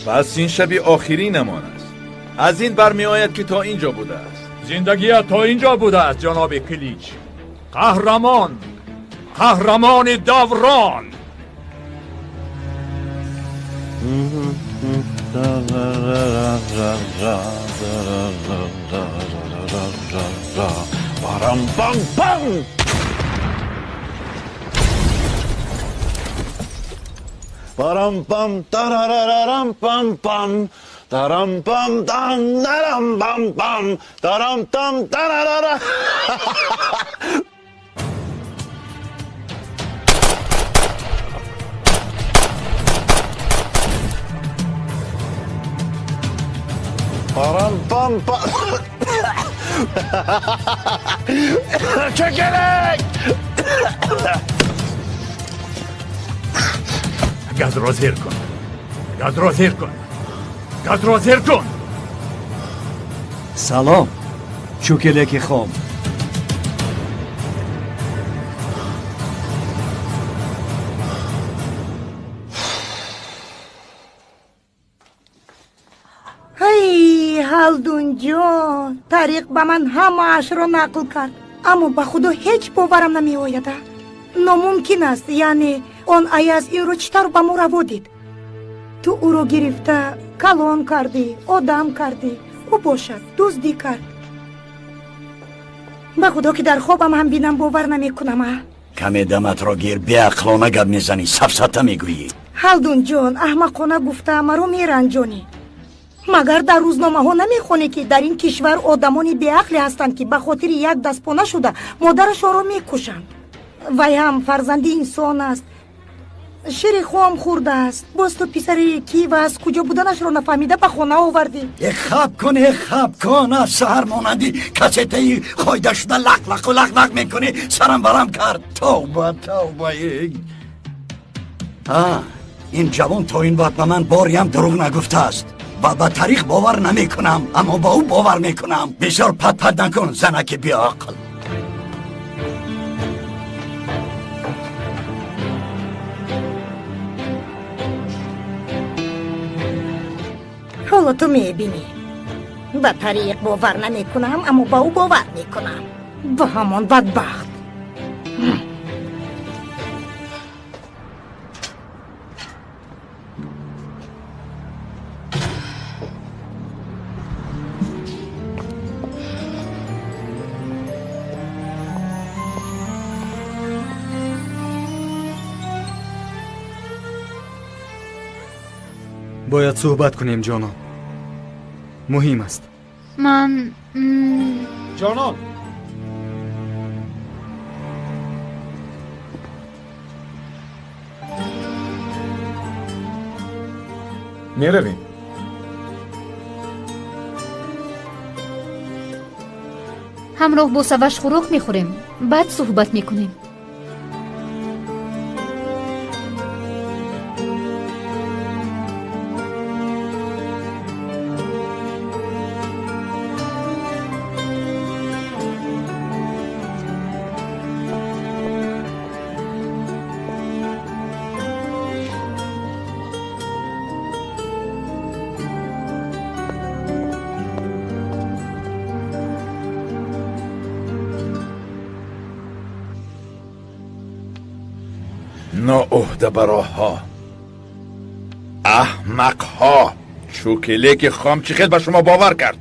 پس این شب آخری نمان است. از این برمی آید که تا اینجا بوده است. زندگیت تا اینجا بوده است جناب کلیچ. قهرمان دوران. Param pam pam. Param pam tarararam pam pam. Taram pam tam daram pam pam. Taram tam tararara. Param pam pam. Çekerek! گاز را زیر کن. گاز را زیر کن. گاز را زیر کن. سلام چوکلک خام. ای халдун ҷон, тариқ ба ман ҳамаашро нақл кард, аммо ба худо ҳеҷ боварам намеояд. номумкин аст, яъне он аяз инро чӣ тавр ба мо раво дид? ту ӯро гирифта калон кардӣ, одам кардӣ, ӯ бошад дуздӣ кард. ба худо ки дар хобам ҳам бинам бовар намекунам. каме даматро гир, беақлона гап мезанӣ, сафсата мегӯӣ. халдун ҷон, аҳмақона гуфта маро меранҷонӣ. магар дар рӯзномаҳо намехонӣ ки дар ин кишвар одамони беақле ҳастанд ки ба хотири як дастпона шуда модарашонро мекушанд? вай ҳам фарзанди инсон аст, шири хом хӯрдааст. боз ту писари кив аст, куҷо буданашро нафаҳмида ба хона овардӣ. хаб кун аз саҳар монанди касетаи хойда шуда лақлақу лақлақ мекунӣ, сарам барам кард. тавба тавба. ин ҷавон то ин вақт ба ман борям дурӯғ нагуфтааст. ба тариқ бовар намекунам, аммо ба ӯ бовар мекунам. бисёр пат накун, занаки беақл. ҳоло ту мебинӣ, ба тариқ бовар намекунам, аммо ба ӯ бовар мекунам. ба ҳамон бадбахт. бояд суҳбат кунем ҷонон, муҳим аст. ман ҷонон, меравем. ҳамроҳ бо саваш хӯрок мехӯрем, баъд суҳбат мекунем. ناعهده‌براها، احمقها. چوکلک خام چی خیلی به شما باور کرد؟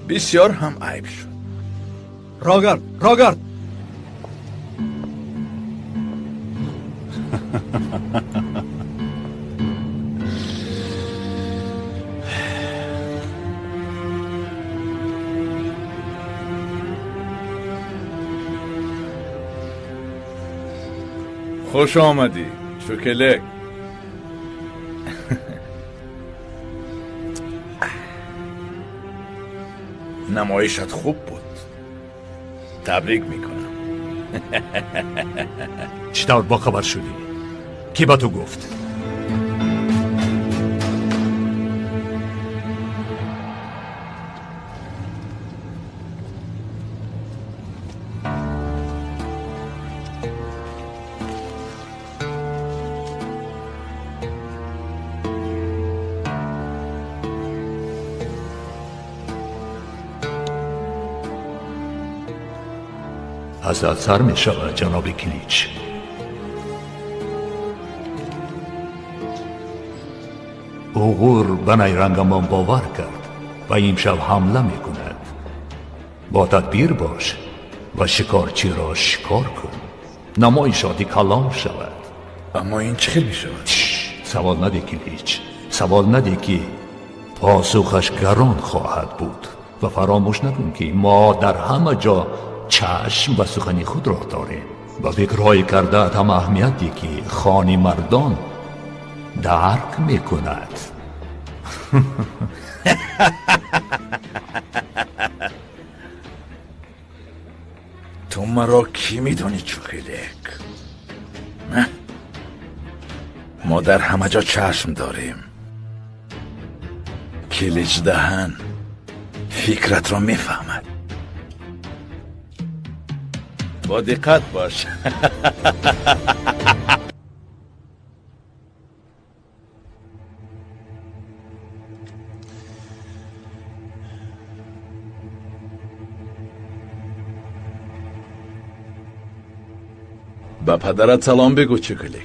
بسیار هم عیب شد. راگرد خوش آمدی چوکلک. نمایشت خوب بود، تبریک میکنم. چطور با خبر شدی؟ کی با تو گفت؟ حضرت سر می شود جناب کلیچ. اوغور به نیرنگمان باور کرد و امشب حمله می کند. با تدبیر باش و شکارچی را شکار کن. نمایشاتی کلان شود. اما این چه خیلی می شود؟ سوال نده کلیچ، سوال نده که پاسخش گران خواهد بود. و فراموش نکن که ما در همه جا چشم و سخنی خود را داریم و فکرهای کرده هم اهمیتی که خانی مردان درک میکند. تو مرا کی میدونی چوکلک؟ ما در همه جا چشم داریم. کلیج دهن فکرت را میفهمد. با دقت باش. با پدرت سلام بگو چوکلک.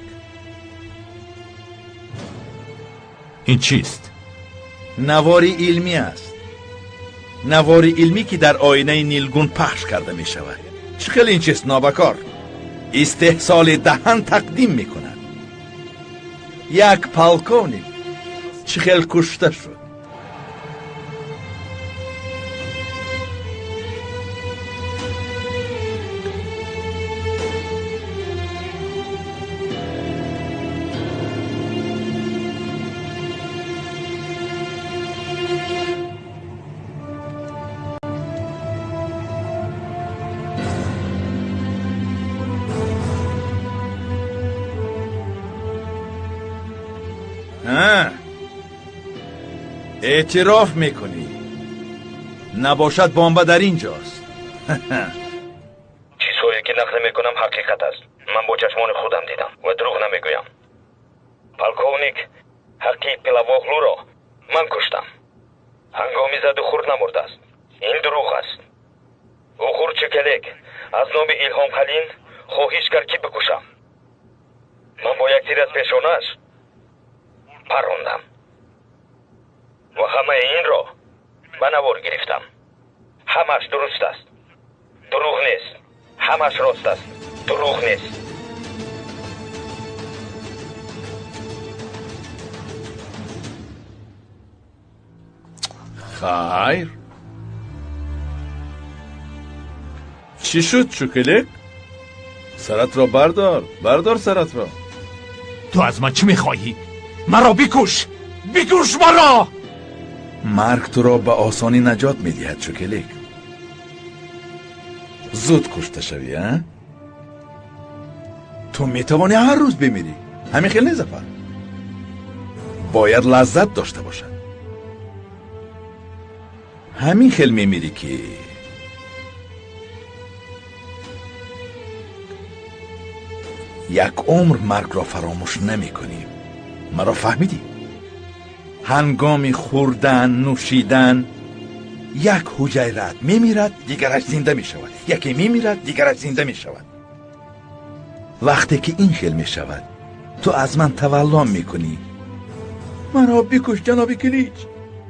این چیست؟ نواری علمی است. نواری علمی که در آینه نیلگون پخش کرده می شود. چخیل این چیست نابکار؟ استحصال دهن تقدیم می کند. یک پالکونی چخیل کشته شد. اعتراف میکنی نباشد بامبا در اینجاست. چیزهایی که نقل میکنم حقیقت است. من با چشمان خودم دیدم و دروغ نمیگویم. پالکونیک حقی پلاواغلو را من کشتم. هنگامی زد و خورد نمرده است. این دروغ است. او چوکلک از نام ایلهام خلین خواهش کرد که بکشم. من با یک تیر از پیشانه‌اش پروندم و همه این را به نوار گرفتم. همش درست است. دروغ نیست. همش راست است. دروغ نیست. خیر چی شد چوکلک؟ سرت را بردار سرت را. تو از من چی میخواهی؟ مرا بکش مرا. مرگ تو را به آسانی نجات میدهد چوکلک. زود کشته شوی ها؟ تو میتوانی هر روز بمیری. همین خیلی نزفر. باید لذت داشته باشد. همین خیلی میمیری که یک عمر مرگ را فراموش نمی کنیم. مرا فهمیدی؟ هنگامی خوردن نوشیدن یک حجیرت میمیرد دیگرش زنده می شود. یکی میمیرد دیگرش زنده می شود. وقتی که این خیل می شود تو از من تولام می کنی. مرا بکش جناب کلیچ.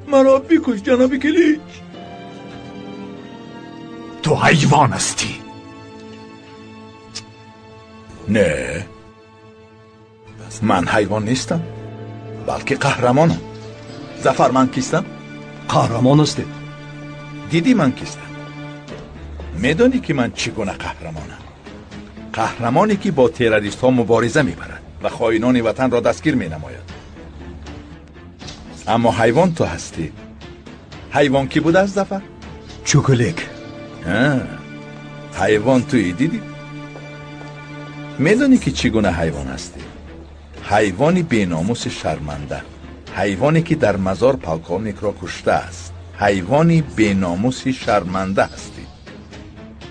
مرا بکش جناب کلیچ. تو حیوان هستی. نه من حیوان نیستم بلکه قهرمانم. ظفر من کیستم؟ قهرمان هستی. دیدی من کیستم؟ میدانی که من چگونه قهرمانم؟ قهرمانی که با تروریست ها مبارزه میبرد و خائنان وطن را دستگیر مینماید. اما حیوان تو هستی. حیوان کی بود از ظفر؟ چوکلک. حیوان توی دیدی؟ میدانی که چگونه حیوان هستی؟ حیوانی بیناموس شرمنده. حیوانی که در مزار پالکونیک را کشته است. حیوانی بیناموسی شرمنده هستی.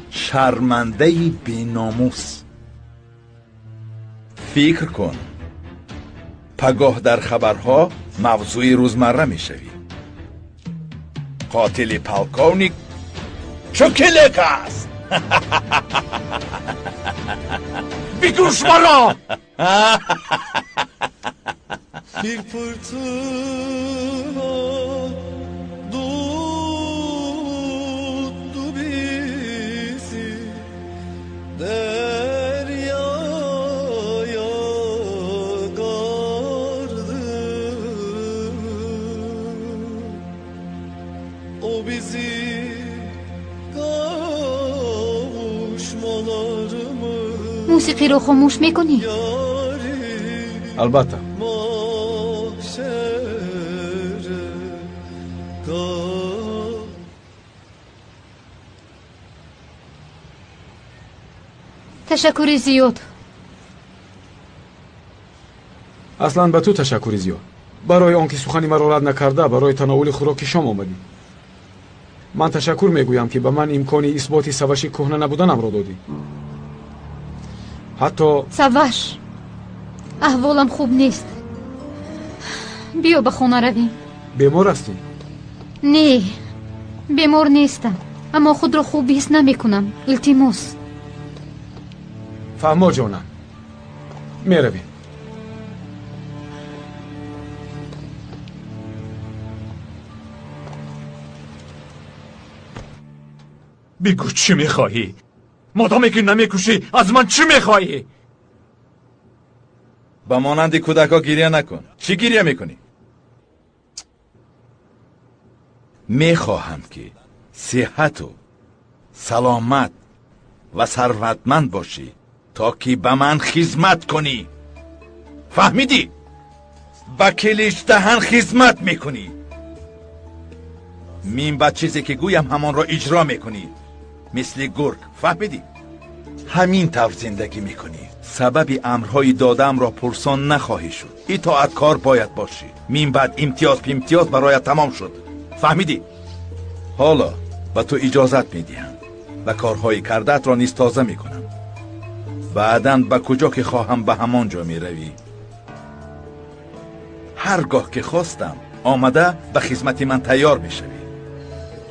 شرمنده بیناموس. فکر کن پگاه در خبرها موضوع روزمره می شوی. قاتل پالکونیک چوکلک است. بکش مرا. Bir fırtına tuttu bizi deryaya kardı. O bizi موسیقی رو خاموش میکنی؟ البته. تشکری زیاد. اصلا به تو تشکری زیاد. برای آنکه سخنی مرا رد نکرده برای تناول خوراک شام آمدی. من تشکر میگویم که به من امکان اثبات سوش کهنه نبودنم را دادی. حتی سوش احوالم خوب نیست. بیا به خانه رویم. بیمار هستی؟ نه بیمار نیستم، اما خود را خوب حس نمی کنم. التماس. فهما جانم، می رویم. بگو چی میخواهی؟ مادامی که نمیکشی از من چی میخواهی؟ با مانند کودکا گریه نکن. چی گریه میکنی؟ میخواهم که صحت و سلامت و ثروتمند باشی تا که به من خدمت کنی. فهمیدی؟ با کلیچ دهن خدمت میکنی. من با چیزی که گویم همان را اجرا میکنی، مثل گرگ. فهمیدی؟ همین طور زندگی میکنی. سبب امرهای دادم را پرسان نخواهی شد. اطاعتکار باید باشی. من بعد امتیاز به امتیاز برایت تمام شد. فهمیدی؟ حالا به تو اجازت میدیم و کارهای کردت را نیز تازه میکنم. بعداً به کجا که خواهم به همان جا میروی. هرگاه که خواستم آمده به خدمت من تیار میشوی.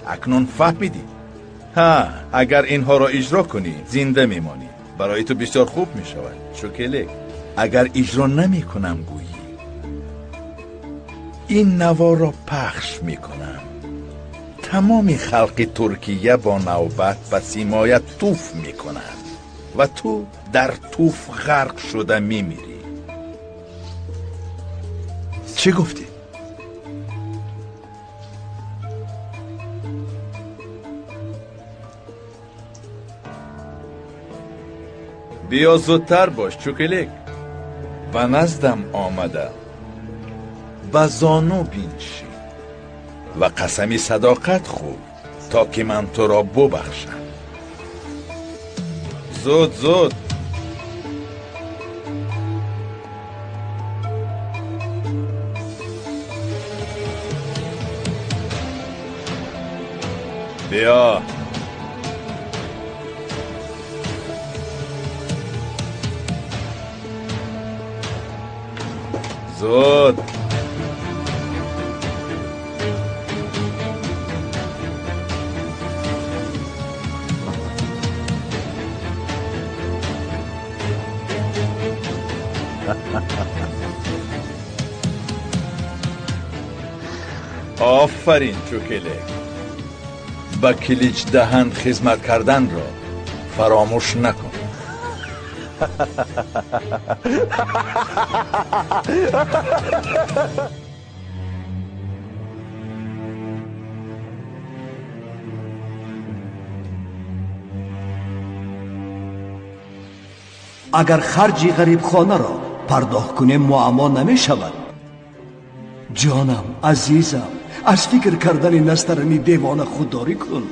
اکنون فهمیدی؟ ها، اگر اینها را اجرا کنی زنده میمانی. برای تو بسیار خوب میشود. شوکلک، اگر اجرا نمی کنم گویی این نوا را پخش میکنم. تمام خلق ترکیه با نوبت به سیمایت توف میکنند و تو در توف غرق شده میمیری. چی گفتی؟ بیا زودتر باش چوکلک. به نزدم آمده به زانو بینشی و قسمی صداقت خور تا که من تو را ببخشم. زود زود. بیا. زود. آفرین چوکلک. با کلیچ دهن خدمت کردن را فراموش نکن. اگر خرج غریب خانه را پرداخت کنیم معما نمی شود. جانم عزیزم، از فکر کردن نسترنی دیوانه خودداری کن.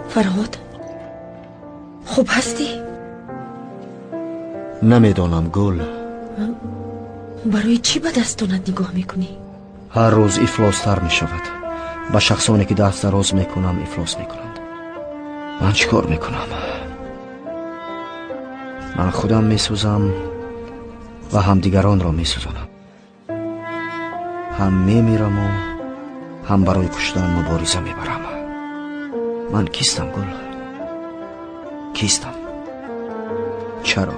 فرهاد خوب هستی؟ نمیدانم گل. برای چی به دستانت نگاه میکنی؟ هر روز افلاس تر می شود. با شخصانی که دست دراز می کنم افلاس می کنند. من چی کار میکنم؟ من خودم میسوزم و همدیگران را میسوزانم. هم میمیرم و هم برای کشتن مبارزه میبرم. من کیستم گل؟ کیستم؟ چرا؟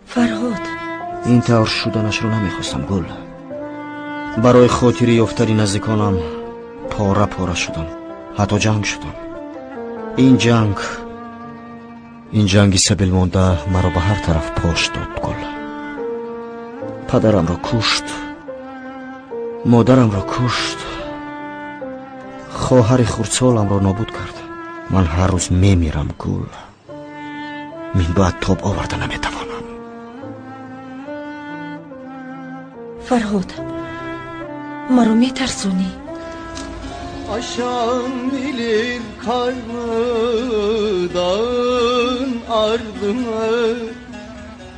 فرهاد، این طور شدنش رو نمیخواستم گل. برای خاطری یافتن نزدیکانم پاره پاره شدم. حتی جنگ شدم. این جنگی سبیل مانده مرا به هر طرف پاش داد گل. پدرم را کشت، مادرم را کشت، خواهر خردسالم را نابود کرد. من هر روز میمیرم گل. من باید تاب آورده نمیتوانم. فرهاد، مرا میترسونی. Aşan bilir karnı dağın ardını,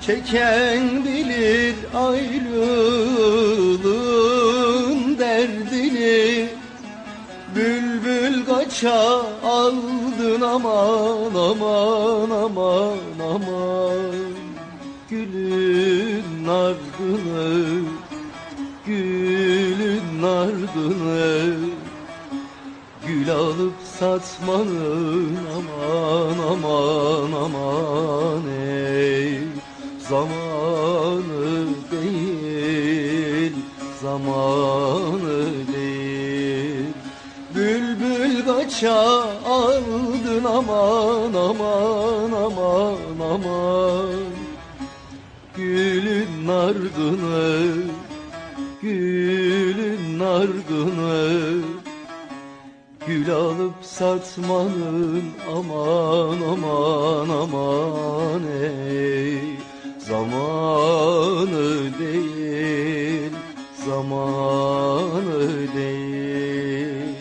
çeken bilir ayrılığın derdini. Bülbül kaça aldın aman aman aman aman, gülün ardını, gülün ardını. Gül alıp satmanın aman aman aman ey, zamanı değil, zamanı değil. Bülbül kaça aldın aman aman aman aman, gülün ardını, gülün ardını. Gül alıp satmanın aman aman aman ey, zamanı değil, zamanı değil.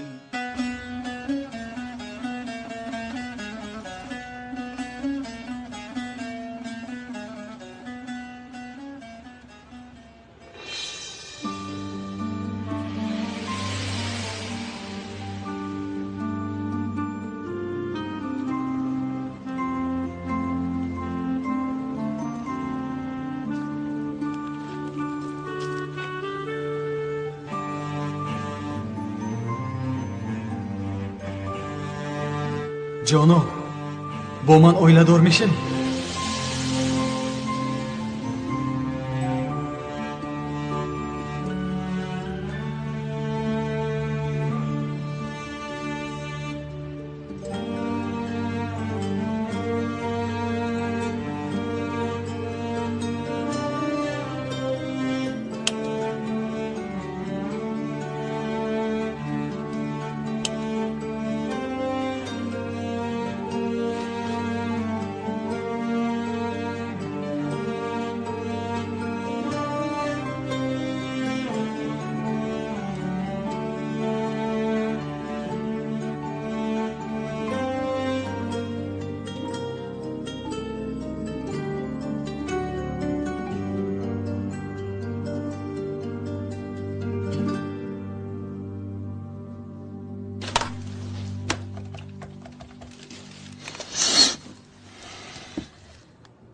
جانو با من اویله‌دار میشین؟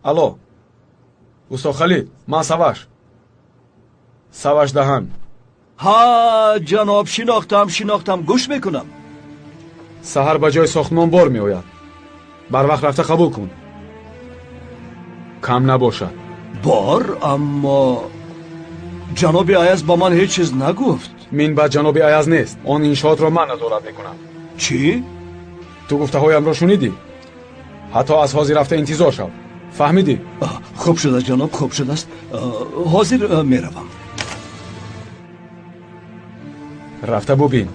Алло, Усто Халид, ман Саваш Дахан. ها جناب شناختم گوش میکنم. سحر به جای ساختمان بار می آید. بر وقت رفته قبول کن. کم نباشد. بار؟ اما جناب ایاز با من هیچ چیز نگفت. من با جناب ایاز نیست. آن انشاءات را من نظارت میکنم. چی؟ تو گفته هایم را شنیدی؟ حتی از حاضر رفته انتظار شو. فهمیدی؟ خوب شده جناب، خوب شده است. حاضر میروم. رفته ببین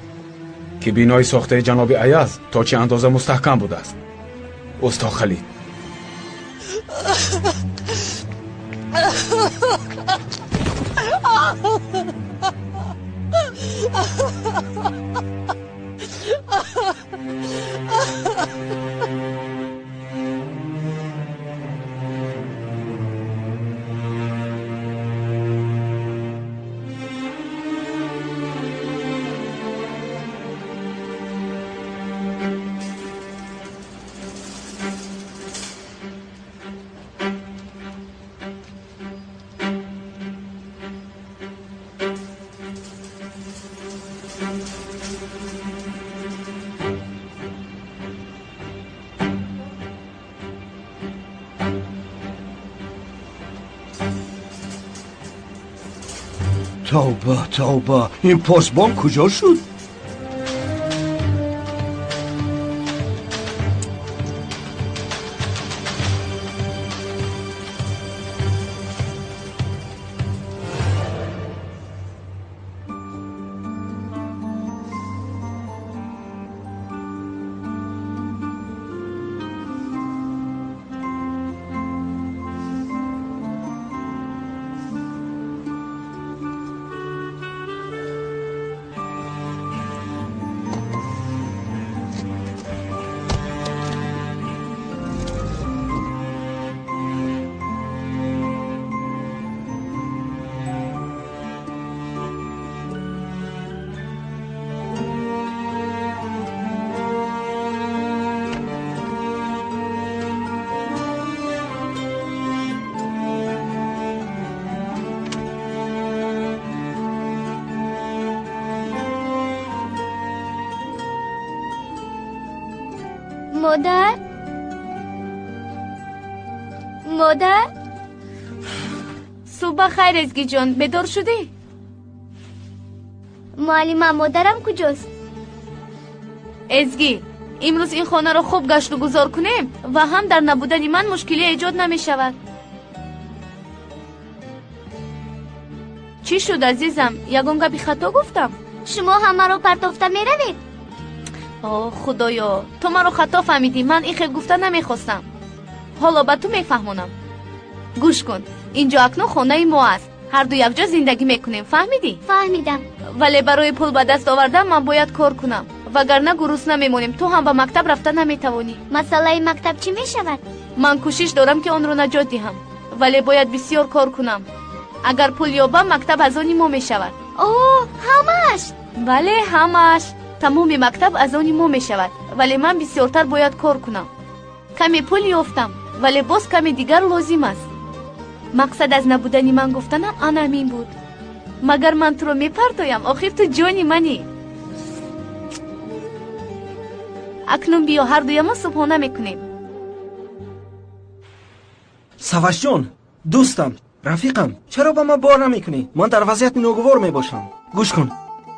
که بینای ساخته جناب ایاز تا چه اندازه مستحکم بوده است. استاد خالد. توبه توبه این پاسبان کجا شد؟ مادر صبح خیر ازگی جان بدار شدی؟ معلم مادرم کجاست؟ ازگی امروز این خانه رو خوب گشت و گذار کنیم و هم در نبودن من مشکلی ایجاد نمی شود. چی شد عزیزم؟ یگان گپی خطا گفتم؟ شما همه رو پرتافته می روید. آه خدایا تو من رو خطا فهمیدی. من این خیلی گفته نمیخواستم. حالا با تو میفهمونم. گوش کن اینجا اکنون خانه ما است. هر دو یک جا زندگی میکنیم. فهمیدی؟ فهمیدم. ولی برای پول به دست آوردن من باید کار کنم وگرنه گرسنه میمونیم. تو هم به مکتب رفته نمیتوانی. مسئله مکتب چی میشود؟ من کوشش دارم که آن رو نجات دهم ولی باید بسیار کار کنم. اگر پول یابم مکتب از آن ما میشود. اوه همش؟ بله همش. تمام مکتب از آن ما میشود ولی من بسیارتر باید کار کنم. کمی پول یافتم ولی باز کمی دیگر لازم است. مقصد از نبودنی من گفتنم آن همین بود. مگر من تو رو میپرتایم؟ آخر تو جانی منی. اکنون بیا هر دوی ما صبحانه میکنیم. سواش جان دوستم رفیقم چرا با من بار نمیکنی؟ من در وضعیت ناگوار میباشم. گوش کن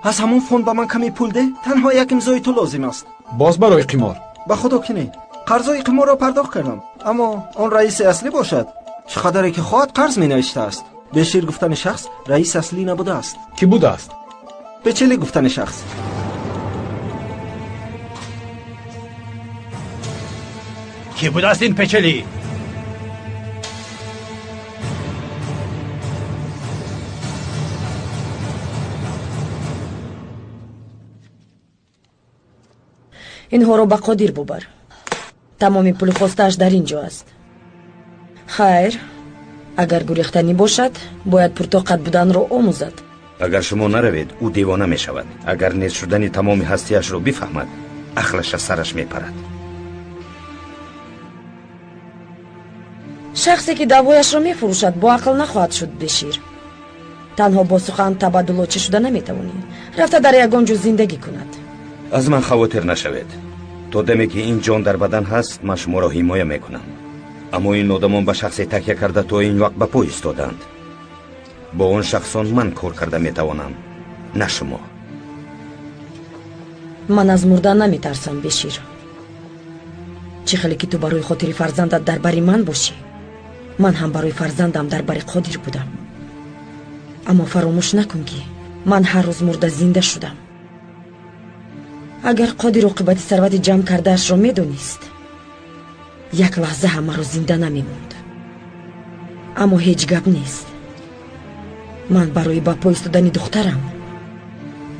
از همون فوند با من کمی پول ده. تنها یک امضای تو لازم است. باز برای قمار؟ به خدا که نه. قرضای قمار را پرداخت کردم اما آن رئیس اصلی باشد. چقدری که خواهد قرض می نوشته است. به شیر گفتن شخص رئیس اصلی نبوده است. کی بوده است؟ به چلی گفتن شخص. کی بوده است این پچلی؟ اینها رو به قادر ببر. تمام پول خواسته‌اش در اینجا است. خیر اگر گریختنی باشد باید پرطاقت بودن را آموزد. اگر شما نروید او دیوانه می شود. اگر نیست شدن تمام هستیش رو بفهمد عقلش از سرش می پرد. شخصی که دوایش را می فروشد با عقل نخواهد شد بشیر. تنها با سخن تبادل چه شده نمی توانی. رفته در یگان جو زندگی کند. از من خاطر نشوید. تا دمی که این جان در بدن هست من شما را حمایه میکنم. اما این آدمان به شخصی تکیه کرده تا این وقت به پا ایستادند. با اون شخصان من کار کرده میتوانم نه شما. من از مردن نمیترسم بشیر. چه خیلی که تو برای خاطر فرزندت در بری من باشی. من هم برای فرزندم در بری قادر بودم. اما فراموش نکن که من هر روز مرده زنده شدم. اگر قادر عاقبت ثروت جمع کرده اش را میدونست یک لحظه همه را زنده نمیموند. اما هیچ گپ نیست. من برای با پا ایستادن دخترم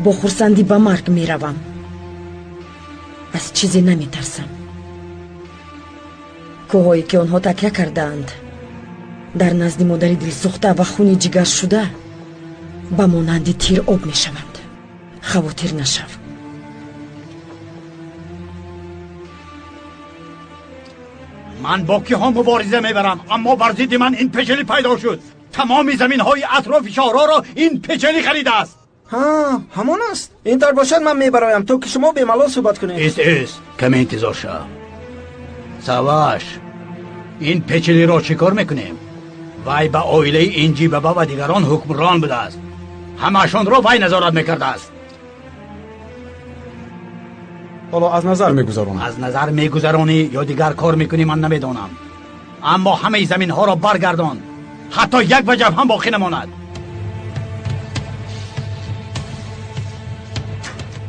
با خرسندی به مرگ میروم. از چیزی نمیترسم. کوهایی که آنها تکیه کردند در نزد مادری دلسوخته و خونی جگر شده به مانند تیر آب میشوند. خواطر نشو. من با کی ها مبارزه میبرم اما بر ضد من این پچلی پیدا شد. تمام زمین های اطراف شهرها را این پچلی خریده است. ها همون است. اینطور باشد من میبرایم تو که شما بی‌ملال صحبت کنید. ایست کمی انتظار شو. سواش این پیچلی را چیکار میکنیم؟ وای به اویله اینجی بابا و دیگران حکمران بوده است. همشان را وای نظارت میکرده است. حالا از نظر میگذارم. از نظر میگذرانی یا دیگر کار میکنی من نمیدانم. اما همه زمین ها را برگردان. حتی یک وجب هم باقی نماند.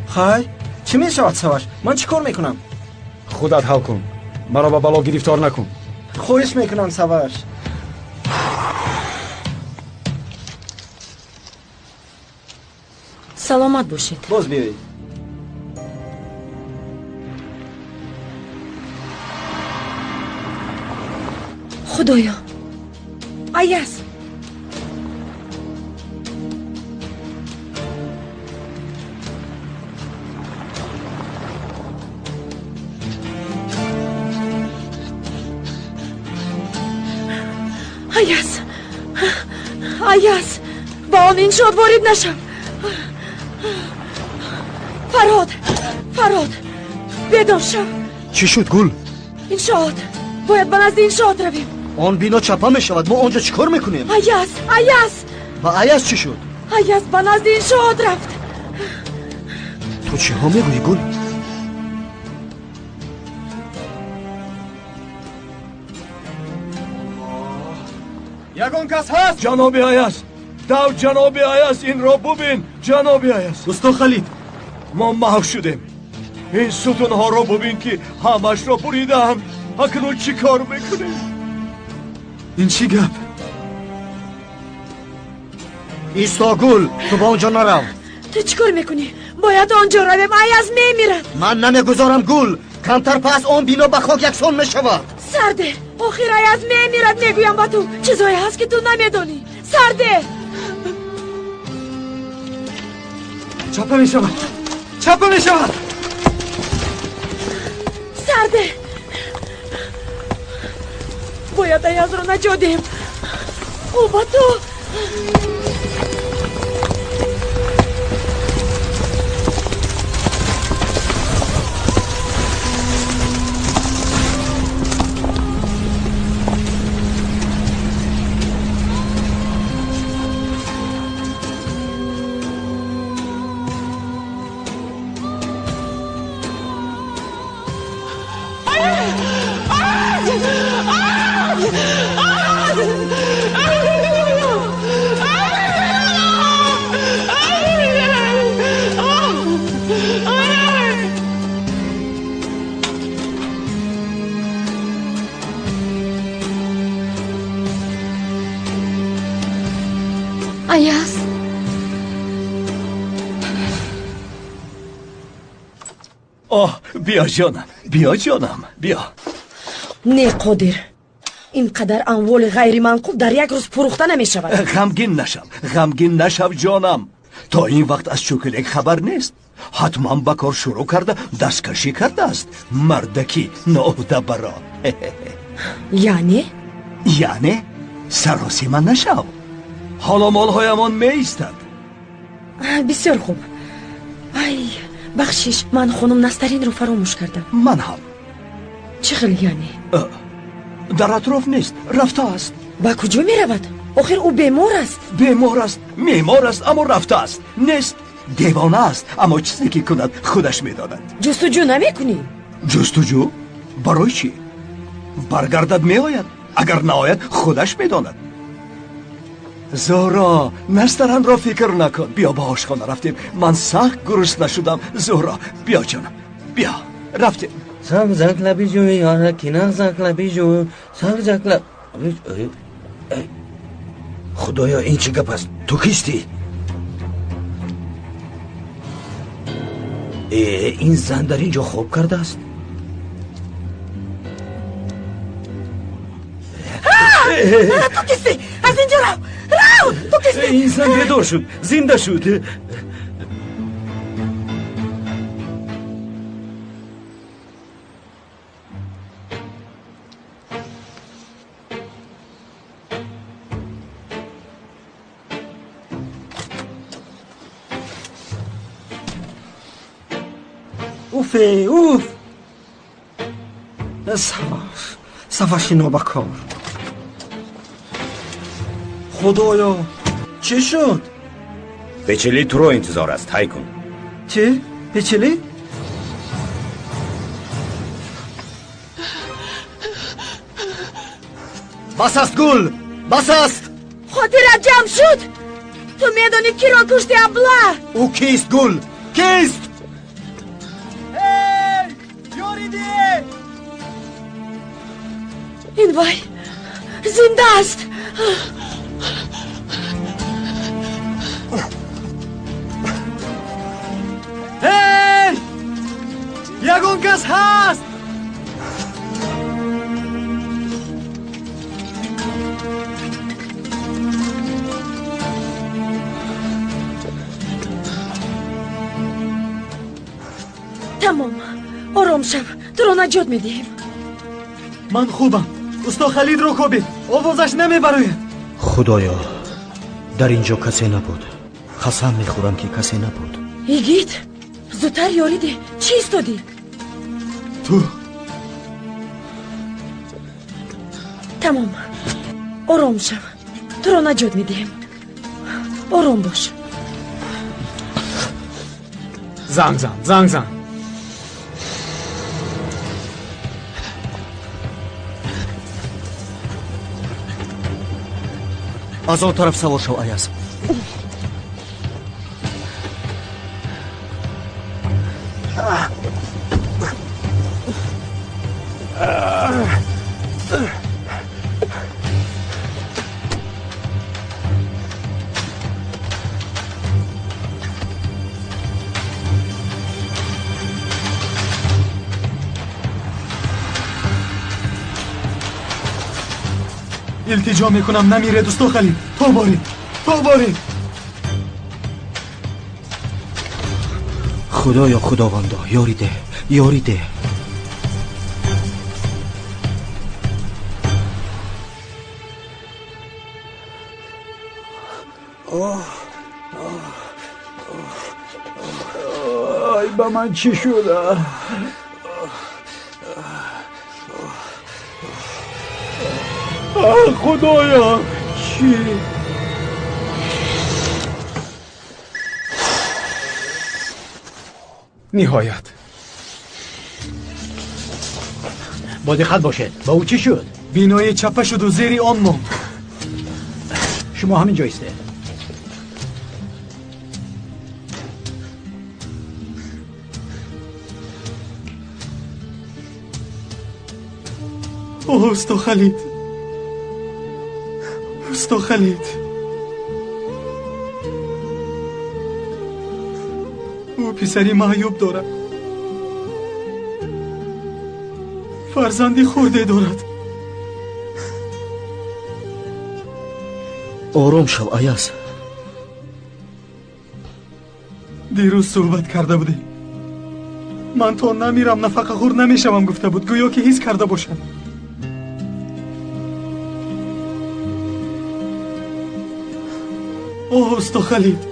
خای چی میشود سواش؟ من چیکار میکنم؟ خودت حل کن. مرا به بلا گرفتار نکن. خواهش میکنم سواش. سلامت باشید. باز بیایید. خدایا ایاز ایاز با آن این شاد وارد نشم. فراد بیدار شو. چی شد گل؟ این شاد باید به نزد این شاد رویم. آن بینا چپا می شود. ما آنجا چیکار میکنیم؟ ایاز و ایاز چی شد؟ ایاز به نزد این شاد رفت. تو چی ها میگویی گل؟ یگان کس هست؟ جناب ایاز جناب ایاز این را ببین. جناب ایاز دوستا خالد ما محو شدیم. این ستون ها را ببین که همش را بریدند. اکنون چی کار میکنیم؟ این چی گپ؟ ایستا گل تو با اونجا نرو. تو چیکار میکنی؟ باید آنجا رویم. ایاز میمیرد. من نمیگذارم گل. کمتر پس آن بینا به خاک یکسان میشود. سرده آخر ایاز میمیرد. میگویم با تو چیزایی هست که تو نمیدونی. سرده چپه میشود. سرده باید ایاز رو نجادیم. او با تو ایاز بیا جانم بیا. نه قادر اینقدر اموال غیر منقول در یک روز فروخته نمی شود. غمگین نشو جانم. تا این وقت از چوکلک خبر نیست. حتما به کار شروع کرده دستکشی کرده است. مردکی ناهده برا. یعنی سراسی من نشو. حالا مالهایمان می ایستد. بسیار خوب. ای بخشش من خانم نسترین رو فراموش کردم. من هم. چه خیلی یعنی؟ در اطراف نیست. رفته است. با کجا می رود؟ آخر او بیمار است. معمار است اما رفته است. نیست. دیوانه است اما چیزی که کند خودش می داند. جستجو نمی کنی؟ جستجو؟ برای چی؟ برگردد می آید. اگر نآید خودش می داند. زهرا نسترن را فکر نکن. بیا با آشخانه رفتیم. من سخت گرسنه شدم. زهرا بیا جانم بیا. رفتیم. سگ زکلبی جوی یاره کینق زکلبی جوی سگ زکلب. خدایا این چه گپ است؟ تو کیستی؟ این زن در اینجا خواب کرده است. تو کیستی؟ از اینجا رو تو کیستی؟ این زن بیدار شد. زنده شد. اوفه اوف صفحشی نابکار خدایا چه شد؟ پچلی تو رو انتظار است های کن چه؟ پچلی؟ بس است گل بس است خاطرت جمع شد تو میدانی کی را کشتی ابله او کیست گل کیست یاریده این وای زنده است هی یگون کس هست تمام آرام شو تو رو نجات میدیم من خوبم استا خالد رو کوبید آوازش نمیبروید خدایا در اینجا کسی نبود قسم میخورم که کسی نبود ایگید زودتر یاریده چی استادی؟ تو تمام آرام شو تو رو نجات میدیم آرام باش زنگ زن از آن طرف سوار شو ایاز التجا میکنم نمیره دوستو خالد تو باری خدایا خداوندا یاریده آی با من چی شده خدایا چی نهایت با دقت باشید با او چی شد؟ بینای چپه شد و زیری آن ماند شما همینجا ایسته اوه استا خالد او پسری معیوب دارد فرزندی خورده دارد آرام شو ایاز دیروز صحبت کرده بودی من تا نمیرم نفقه خور نمیشوم گفته بود گویا که حس کرده باشد اوه استا خالد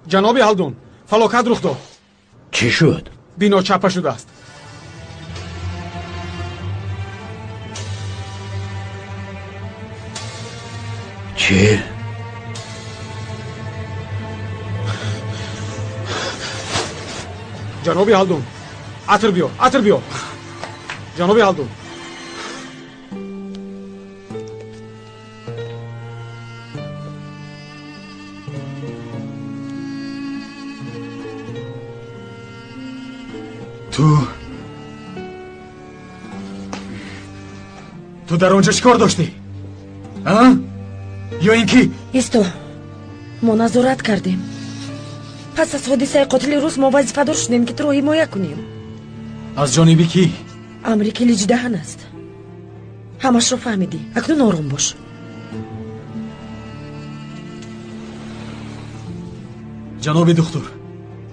جناب هالدون فلاکت رخ داد چی شد؟ بینا چپه شده است چی؟ جناب هالدون عطر بیا جناب هالدون تو در اونجا چیکار داشتی؟ یا اینکه ایستو ما نظارت کردیم پس از حادثه قاتل روس ما وظیفه دار شدیم که تو رو حمایت کنیم از جانبی کی؟ امریکی لیج دهن است ҳамашро фаҳмидӣ. акнун ором бош. ҷаноби духтур,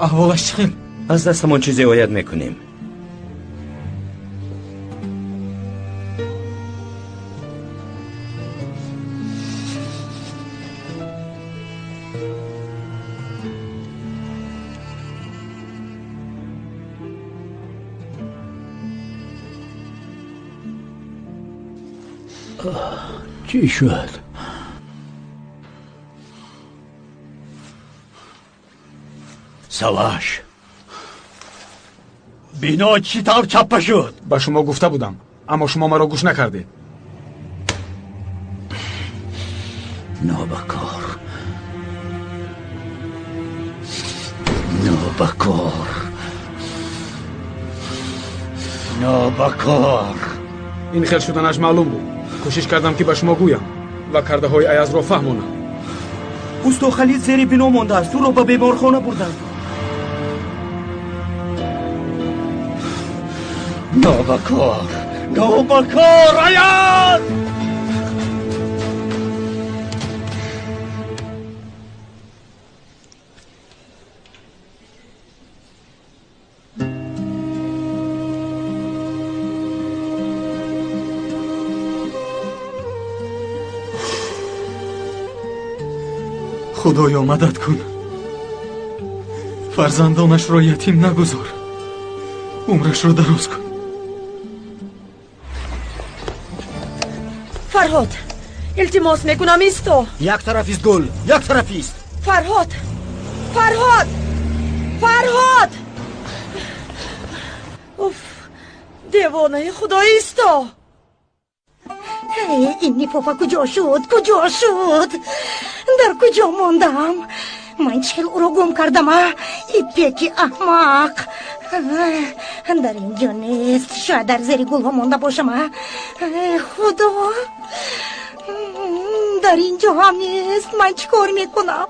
аҳволаш чӣ хел? аз дастамон чизе ояд мекунем. چی شد؟ سواش بینا چی طور چپه شد؟ با شما گفته بودم اما شما مرا گوش نکردید. نابکار نابکار نابکار. این خیل شدنش معلوم بود. کوشش کردم که به شما گویم و کرده های ایاز را فهمونم. اوستا خالد زیر بنا مانده است. او را به بیمارخانه بردند. نابکار نابکار ایاز. خدایا مدد کن. فرزندانش را یتیم نگذار. عمرش را دراز کن. فرهاد التماس میکنم ایستا. یک طرف است گل، یک طرف است. فرهاد فرهاد فرهاد. اوف دیوانه خدا ایستا. این نیپوفا کجا شد؟ کجا شد؟ در کجا موندم؟ من چهل او رو گم کردم. این پیکی احمق در اینجا نیست. شاید در زیر گل ها مونده باشم. خدا در اینجا هم نیست. من چیکار میکنم؟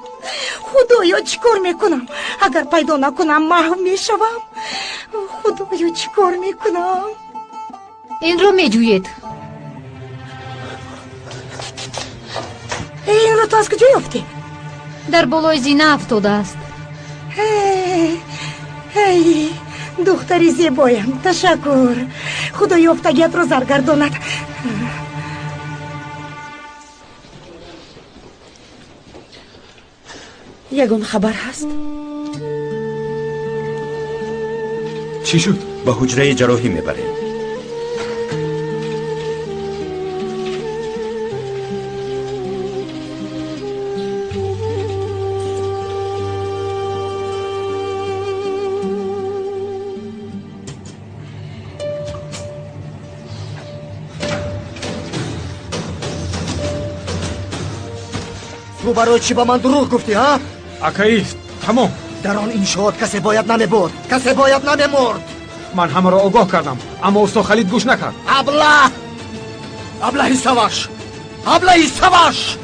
خدایا چیکار میکنم؟ اگر پیدا نکنم محو میشوم. خدایا چیکار میکنم؟ این رو میجوید. این رو تو از کجا یافتی؟ در بالای زینه افتاده است. ای دختری زیبایم، تشکر. خدا یافتگیت رو سرگرداند. یگان خبر هست؟ چی شد؟ به حجره جراحی میبریم. تو برای چی با من دروغ گفتی ها؟ اکایی تمام. در آن انشاءات کسی باید نمیبود، کسی باید نمیمرد. من همه را آگاه کردم اما اوستا خالد گوش نکرد. ابله سواش ابله سواش.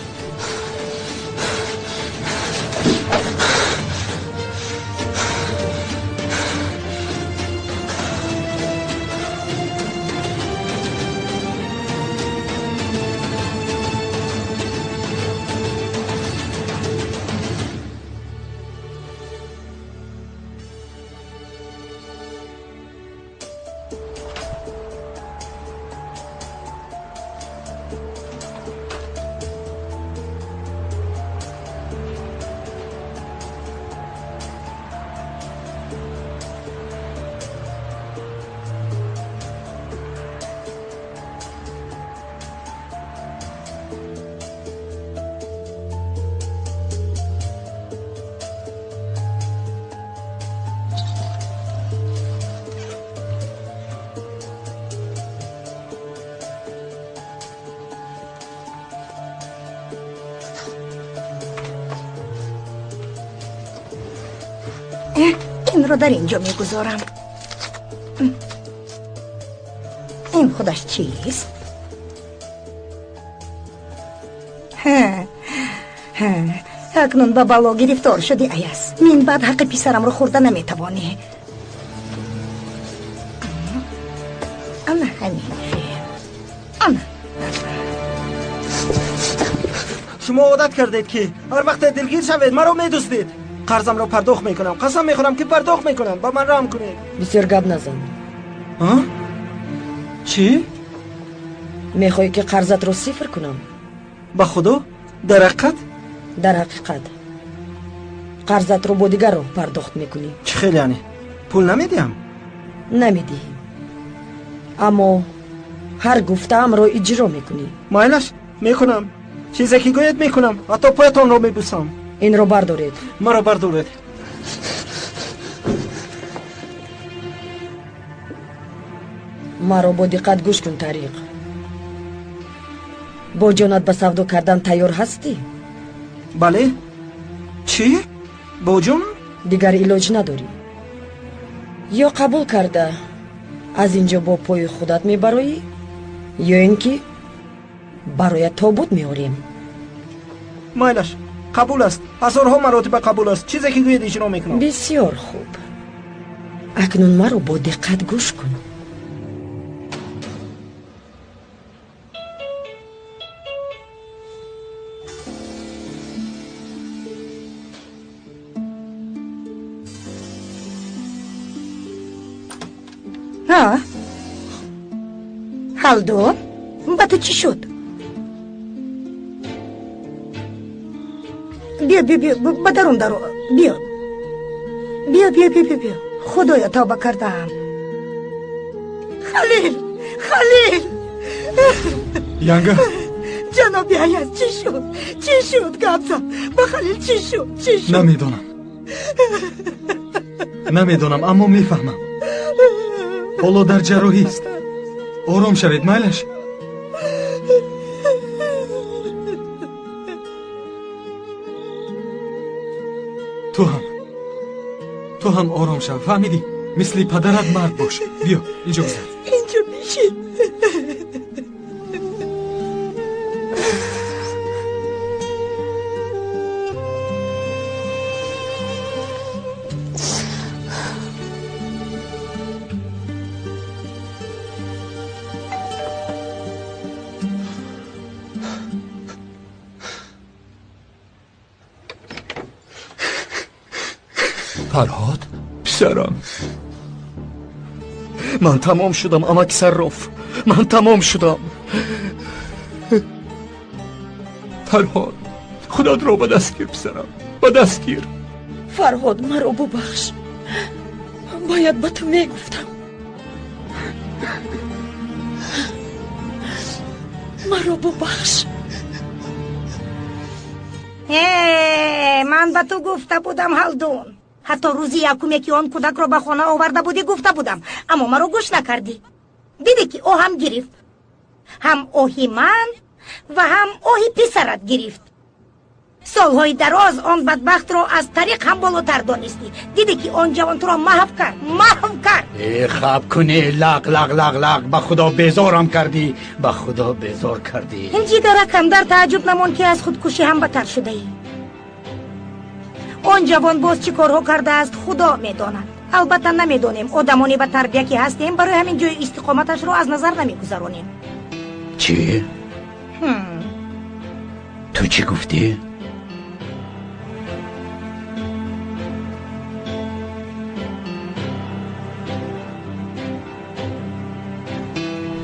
این رو در اینجا میگذارم. این خودش چیست؟ اکنون با بلا گرفتار شدی ایاز. من بعد حق پسرم رو خورده نمیتوانی. آنا همین آنا شما عادت کردید که هر وقت دلگیر شوید مرا میدوزدید. قرضم را پرداخت میکنم، قسم میخورم که پرداخت میکنم. با من رحم کنید. بسیار گپ نزن. ها؟ چی؟ میخوای که قرضت رو صفر کنم؟ با خدا؟ در حقیقت؟ در حقیقت قرضت رو با دیگر رو پرداخت میکنی. چه خیلی یعنی؟ پول نمیدیم؟ نمیدیم، اما هر گفتم رو اجرا میکنی. مایلش میکنم، چیزی که گوید میکنم، حتی پایتان رو میبوسم. این رو بردارید. مرا بردارید. مرا با دقت گوش کن طریق. با جانت به سودا کردن تیار هستی؟ بله. چی؟ با جان؟ دیگر علاج نداری. یا قبول کرده از اینجا با پای خودت میبرایی یا اینکه برای تابوت میاریم. مایلش قبول است، هزارها مراتب قبول است. چیزی که گوید اجرا میکنم. بسیار خوب، اکنون مرا با دقت گوش کن. ها؟ هالدون؟ با تو چی شد؟ بیا با درون درو. بیا خدایا توبه کردم. خلیل ینگه جنابی عیاز چی شد گبزم با خلیل چی شد؟ نمیدونم اما میفهمم. حالا در جراحی است. آرام شوید مایلش. تو هم آرام شو، فهمیدی؟ مثل پدرت مرد باش. بیا اینجا بزن. اینجا میشید. فرهاد پسرم، من تمام شدم امک صراف، من تمام شدم. فرهاد خودت را به دست گیر پسرم، به دست گیر. فرهاد مرا ببخش، باید به تو میگفتم. مرا ببخش. من به تو گفته بودم هالدون، حتی روزی یکم یکی آن کودک را به خانه آورده بودی گفته بودم، اما مرا گوش نکردی. دیدی که او هم گرفت، هم اوهی من و هم اوهی پسرت گرفت. سالهای دراز آن بدبخت را از طریق هم بالاتر دانستی. دیدی که آن جوان تو را محو کرد. خب کنی لق به خدا بیزارم کردی، به خدا بیزار کردی. اینجی داره کم در تعجب نمون که از خودکشی هم بتر شده ای. آن جوان باز چی کارها کرده است خدا میداند. البته نمیدانیم، آدمانی به تربیه که هستیم برای همین جای استقامتش رو از نظر نمیگذارونیم. چی؟ تو چی گفتی؟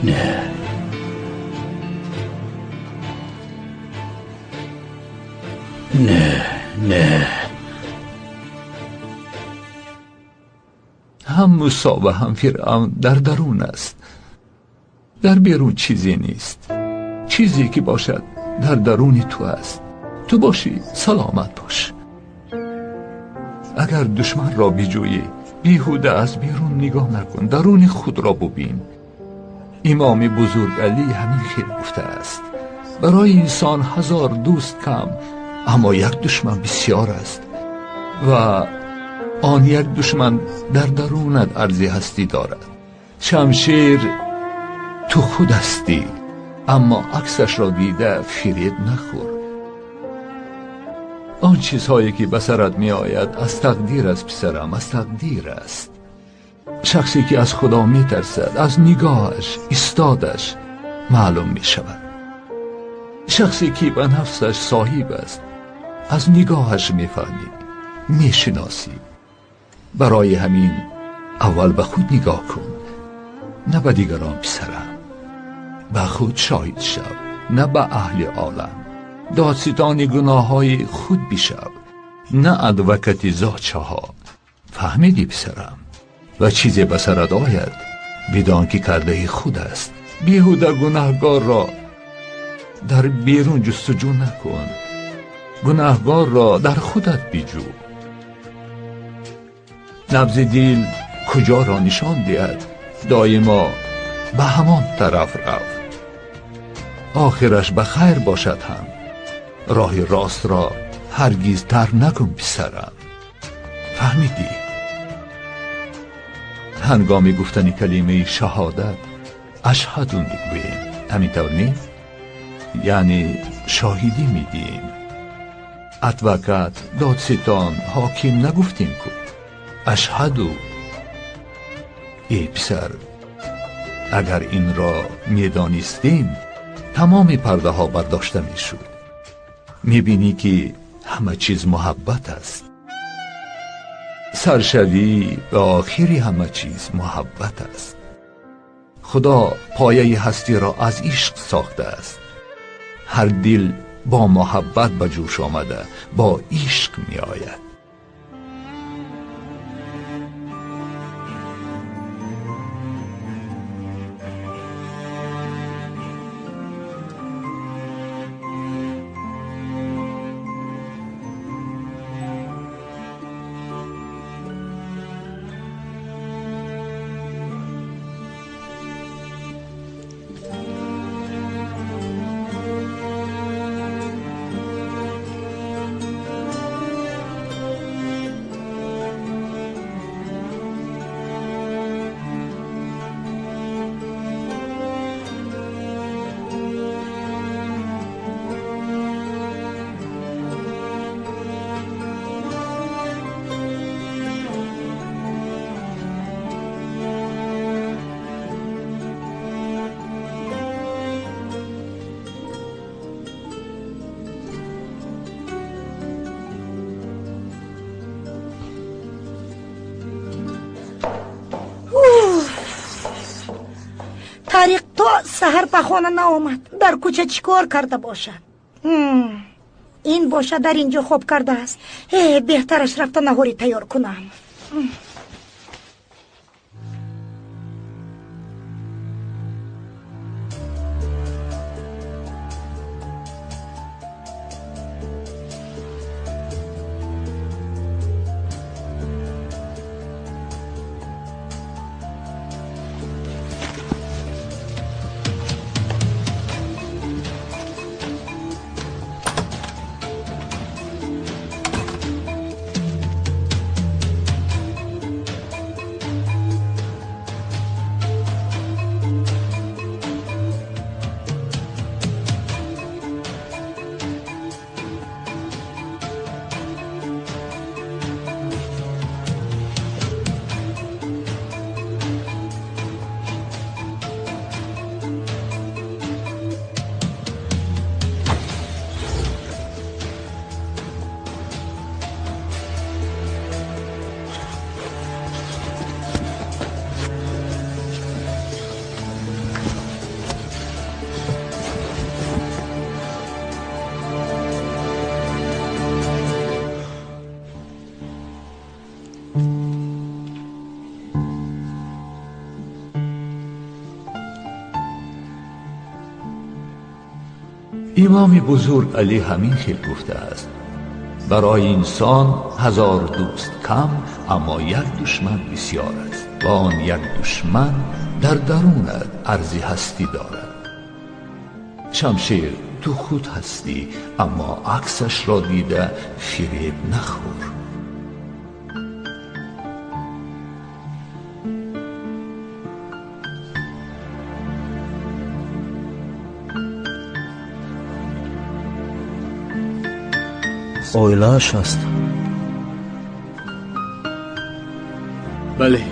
نه هم موسی و هم فرعون در درون است، در بیرون چیزی نیست. چیزی که باشد در درون تو است. تو باشی سلامت باش. اگر دشمن را بجویی بیهوده از بیرون نگاه نکن، درون خود را ببین. امام بزرگ علی همین خیل گفته است، برای انسان 1000 دوست کم اما یک دشمن بسیار است و آن یک دشمن در درونت ارزی هستی دارد. شمشیر تو خود هستی، اما عکسش را دیده فریب نخور. آن چیزهایی که به سرت می آید از تقدیر است پسرم، از تقدیر است. شخصی که از خدا می ترسد از نگاهش، استادش معلوم می شود. شخصی که به نفسش صاحب است از نگاهش میفهمی، میشناسی. برای همین اول به خود نگاه کن، نه به دیگران پسرم. به خود شاهد شو، نه به اهل عالم. دادستان گناه های خود بشو، نه ادوکت زاچه ها. فهمیدی پسرم؟ و چیزی به سرت آید بدان که کرده خود است. بیهوده گناهگار را در بیرون جستجو نکن، گناهگار را در خودت بجو. نبض دل کجا را نشان دهد، دایما به همان طرف رو. آخرش به خیر باشد هم. راه راست را هرگز ترک نکن پسرم. فهمیدی؟ هنگام گفتن کلمه شهادت اشهد میگوییم، همینطور نیست؟ یعنی شاهدی میدیم. ادوکت، دادستان، حاکم نگفتیم که اشهدو. ای پسر، اگر این را میدانستیم تمام پرده ها برداشته میشد. میبینی که همه چیز محبت است. سرشوی و آخری همه چیز محبت است. خدا پایه هستی را از عشق ساخته است. هر دل با محبت به جوش آمده با عشق می آید. طریق تا سحر به خانه نامد. در کوچه چیکار کرده باشد؟ این باشه در اینجا خواب کرده است. بهترش رفته نهاری تیار کنم. امام بزرگ علی همین خیل گفته است: برای انسان 1000 دوست کم، اما یک دشمن بسیار است و آن یک دشمن در درونت عرض هستی دارد. شمشیر تو خود هستی، اما عکسش را دیده فریب نخور. oilash است. بله.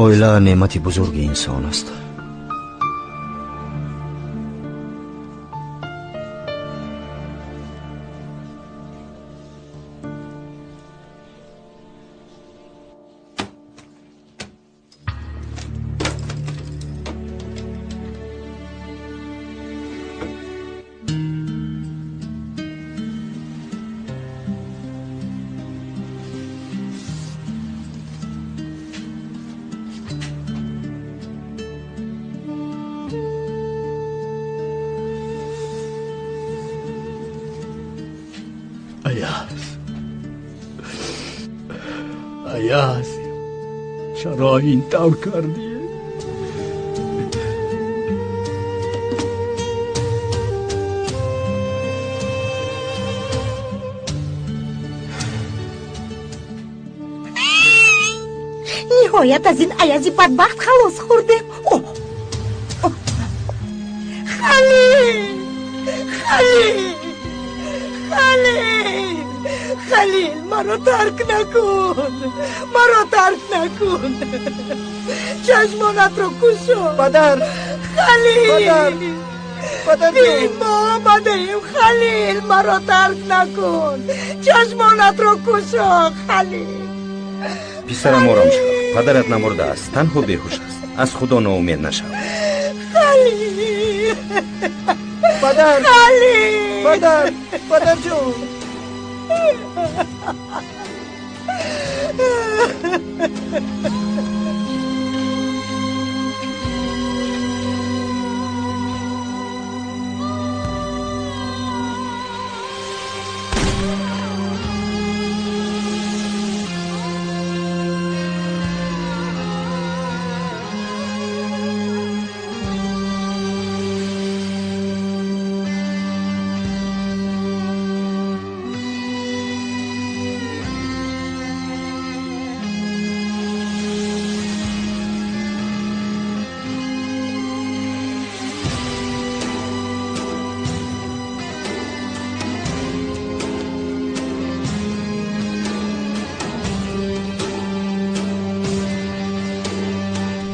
оила неъмати бузурги инсон аст. ایاز چرا این طور کردی؟ نهایت از این ایازی بدبخت خلاص خوردم. خلیل خلیل خلیل خلیل مرا ترک نکن، مرا ترک نکن، چشمانت رو کشو. پدر خلیل پدر بین ما آمده ایم. خلیل مرا ترک نکن، چشمانت رو کشو. خلیل پسرم آرام شو. پدرت نمرده است، تنها بیهوش است. از خدا ناامید نشو. خلیل پدر خلیل پدر جون.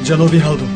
جنابی هالدون،